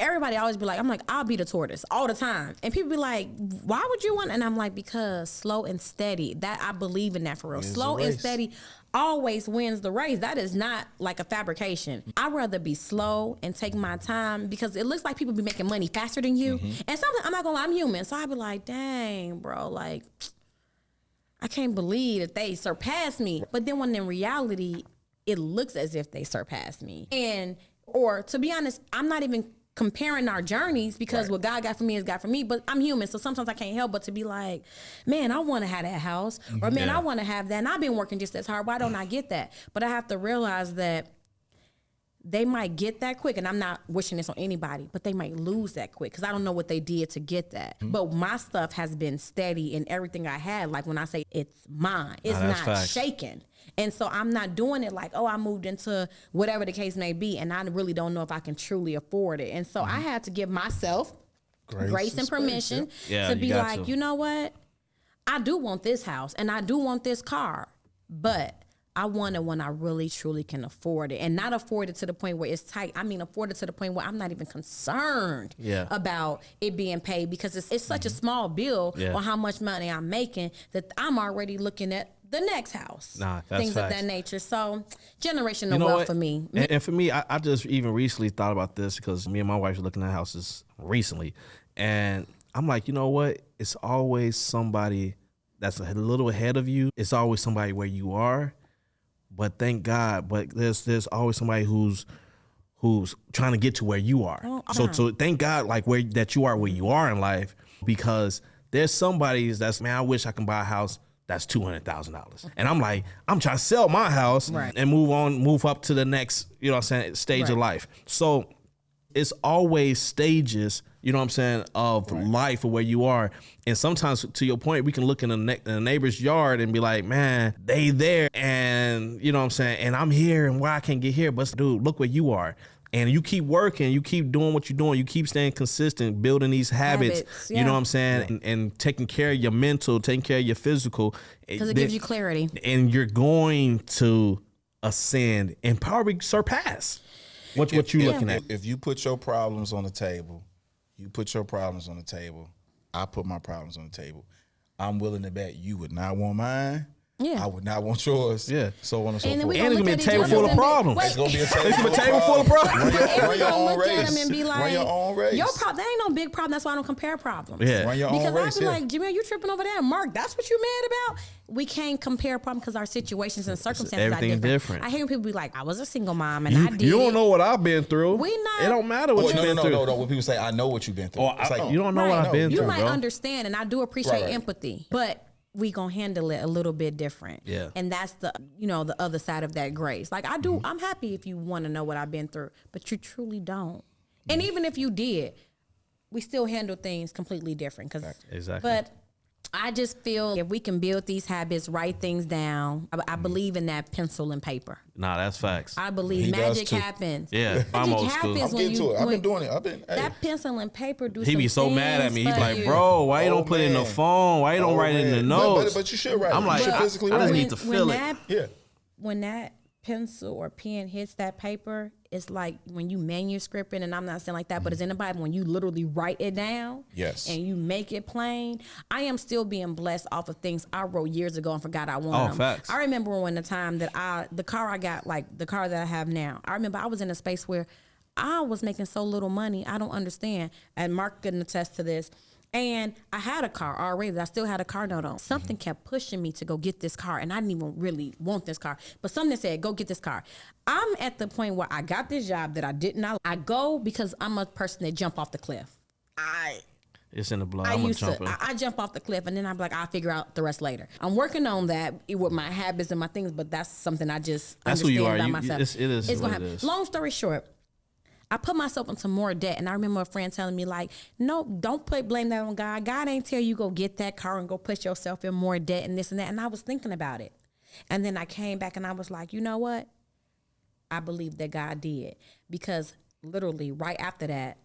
Everybody always be like, I'm like, I'll be the tortoise all the time. And people be like, why would you want? And I'm like, because slow and steady. That I believe in that for real. Slow and steady always wins the race. That is not like a fabrication. I'd rather be slow and take my time, because it looks like people be making money faster than you. And sometimes, I'm not gonna lie, I'm human. So I'd be like, dang, bro, like, I can't believe that they surpassed me. But then when in reality, it looks as if they surpassed me. Or to be honest, I'm not even comparing our journeys, because what God got for me is God for me, but I'm human, so sometimes I can't help but to be like, man, I want to have that house, or man, I want to have that, and I've been working just as hard. Why don't I get that? But I have to realize that they might get that quick, and I'm not wishing this on anybody, but they might lose that quick because I don't know what they did to get that. But my stuff has been steady, and everything I had, like when I say it's mine, it's not shaken. And so I'm not doing it like, oh, I moved into whatever the case may be, and I really don't know if I can truly afford it. And so I had to give myself grace and permission to be like, you know what? I do want this house, and I do want this car, but I want it when I really, truly can afford it, and not afford it to the point where it's tight. I mean, afford it to the point where I'm not even concerned about it being paid, because it's such a small bill on how much money I'm making that I'm already looking at the next house. Things of that nature. So generational wealth for me. And for me, I just even recently thought about this because me and my wife were looking at houses recently, and I'm like, you know what? It's always somebody that's a little ahead of you. It's always somebody where you are. But thank God, but there's always somebody who's trying to get to where you are. So thank God, like that you are where you are in life, because there's somebody that's, man, I wish I can buy a house that's $200,000, and I'm like, I'm trying to sell my house and move up to the next, you know what I'm saying, stage of life. So it's always stages, you know what I'm saying, of life or where you are. And sometimes, to your point, we can look in the neighbor's yard and be like, man, they there, and you know what I'm saying, and I'm here, and why I can't get here? But dude, look where you are. And you keep working, you keep doing what you're doing, you keep staying consistent, building these habits, you know what I'm saying, and taking care of your mental, taking care of your physical. Because it gives you clarity. And you're going to ascend and probably surpass what you're looking at. If you put your problems on the table, I put my problems on the table. I'm willing to bet you would not want mine. I would not want yours. So on and so forth. And it's going to be a table full of problems. It's going to be a table full of problems. Run your own race. And be like, run your own race. Your problem, that ain't no big problem. That's why I don't compare problems. Run your own race. Because I'd be like, Jamel, you tripping over there. Mark, that's what you mad about? We can't compare problems because our situations and circumstances are different. I hear people be like, I was a single mom and I did. You don't know what I've been through. We not. It don't matter what you've been through. No. When people say, I know what you've been through. It's like, you don't know what I've been through, You might understand, and I do appreciate empathy, but we gonna handle it a little bit different. And that's the other side of that grace. Like I'm happy if you want to know what I've been through, but you truly don't. And even if you did, we still handle things completely different. Exactly. But I just feel if we can build these habits, write things down. I believe in that pencil and paper. Nah, that's facts. I believe magic happens. I'm old school. I'm getting to it. I've been doing it. That pencil and paper do. He be so mad at me. He's like, bro, why you don't put it in the phone? Why you don't write it in the notes? But you should write. I'm like, I just need to feel it. When that pencil or pen hits that paper, it's like when you manuscript it, and I'm not saying like that, but it's in the Bible, when you literally write it down and you make it plain. I am still being blessed off of things I wrote years ago and forgot I wanted them. Facts. I remember when the time that the car I got, like the car that I have now, I remember I was in a space where I was making so little money, I don't understand. And Mark can attest to this. And I had a car already, but I still had a car note on. Something kept pushing me to go get this car, and I didn't even really want this car. But something said, go get this car. I'm at the point where I got this job that I did not. I go because I'm a person that jump off the cliff. It's in the blood. I jump off the cliff, and then I'm like, I'll figure out the rest later. I'm working on that with my habits and my things, but that's something I just understand about myself. It is it's what gonna it happen. is. Long story short, I put myself into more debt, and I remember a friend telling me like, no, don't blame that on God. God ain't tell you go get that car and go put yourself in more debt and this and that. And I was thinking about it. And then I came back and I was like, you know what? I believe that God did, because literally right after that,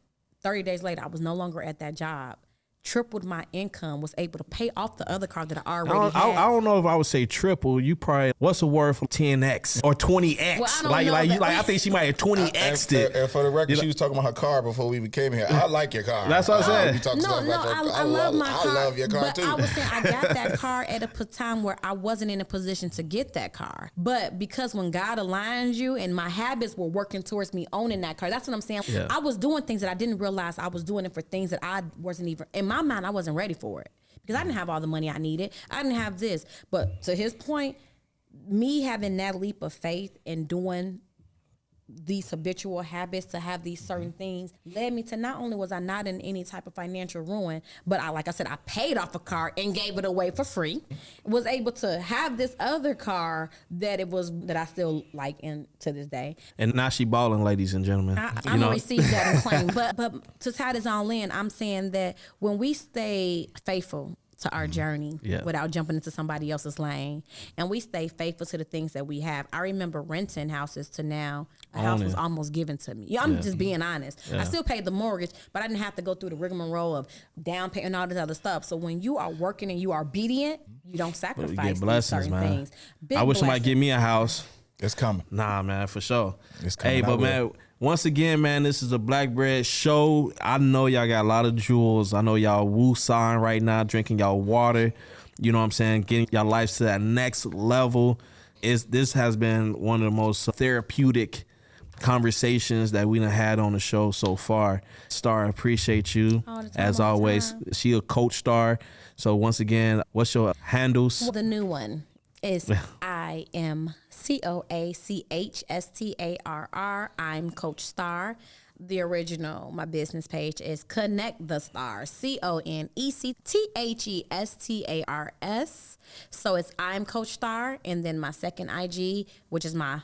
30 days later, I was no longer at that job. Tripled my income, was able to pay off the other car that I already had. I don't know if I would say triple. You probably, what's the word for 10x or 20x? Well, I think she might have 20x'd it. And for the record, she was talking about her car before we even came here. I like your car. That's what I said. I love my car. I love your car too. I was saying I got that car at a time where I wasn't in a position to get that car. But because when God aligns you, and my habits were working towards me owning that car, that's what I'm saying. Yeah. I was doing things that I didn't realize I was doing it for things that I wasn't even, in my mind, I wasn't ready for it. Because I didn't have all the money I needed. I didn't have this. But to his point, me having that leap of faith and doing these habitual habits, to have these certain things, led me to not only was I not in any type of financial ruin, but like I said, I paid off a car and gave it away for free. Was able to have this other car that I still like to this day. And now she balling, ladies and gentlemen. I'm gonna receive that and claim. But to tie this all in, I'm saying that when we stay faithful to our journey without jumping into somebody else's lane, and we stay faithful to the things that we have. I remember renting houses to now a house was almost given to me. I'm just being honest. I still paid the mortgage, but I didn't have to go through the rigmarole of down payment and all this other stuff. So when you are working and you are obedient, you don't sacrifice these certain things. I wish somebody give me a house. It's coming. Nah, man, for sure. It's coming. Hey, but man, once again, man, this is a Black Bread Show. I know y'all got a lot of jewels. I know y'all woo-sawing right now, drinking y'all water. You know what I'm saying? Getting y'all lives to that next level. This has been one of the most therapeutic conversations that we done had on the show so far. Starr, appreciate you. As always, she a coach Starr. So once again, what's your handles? Well, the new one is I am COACHSTARR. I'm Coach Starr. The original, my business page is Connect the Stars, CONECTHESTARS. So it's I'm Coach Starr, and then my second IG, which is my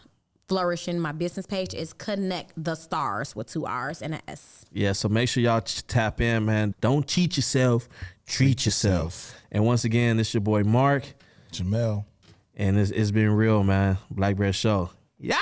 flourishing, my business page, is Connect the Stars with 2 R's and an S. Yeah, so make sure y'all tap in, man. Don't cheat yourself, treat yourself. And once again, this your boy Mark. Jamel. And it's been real, man. Black Bread Show. Yeah.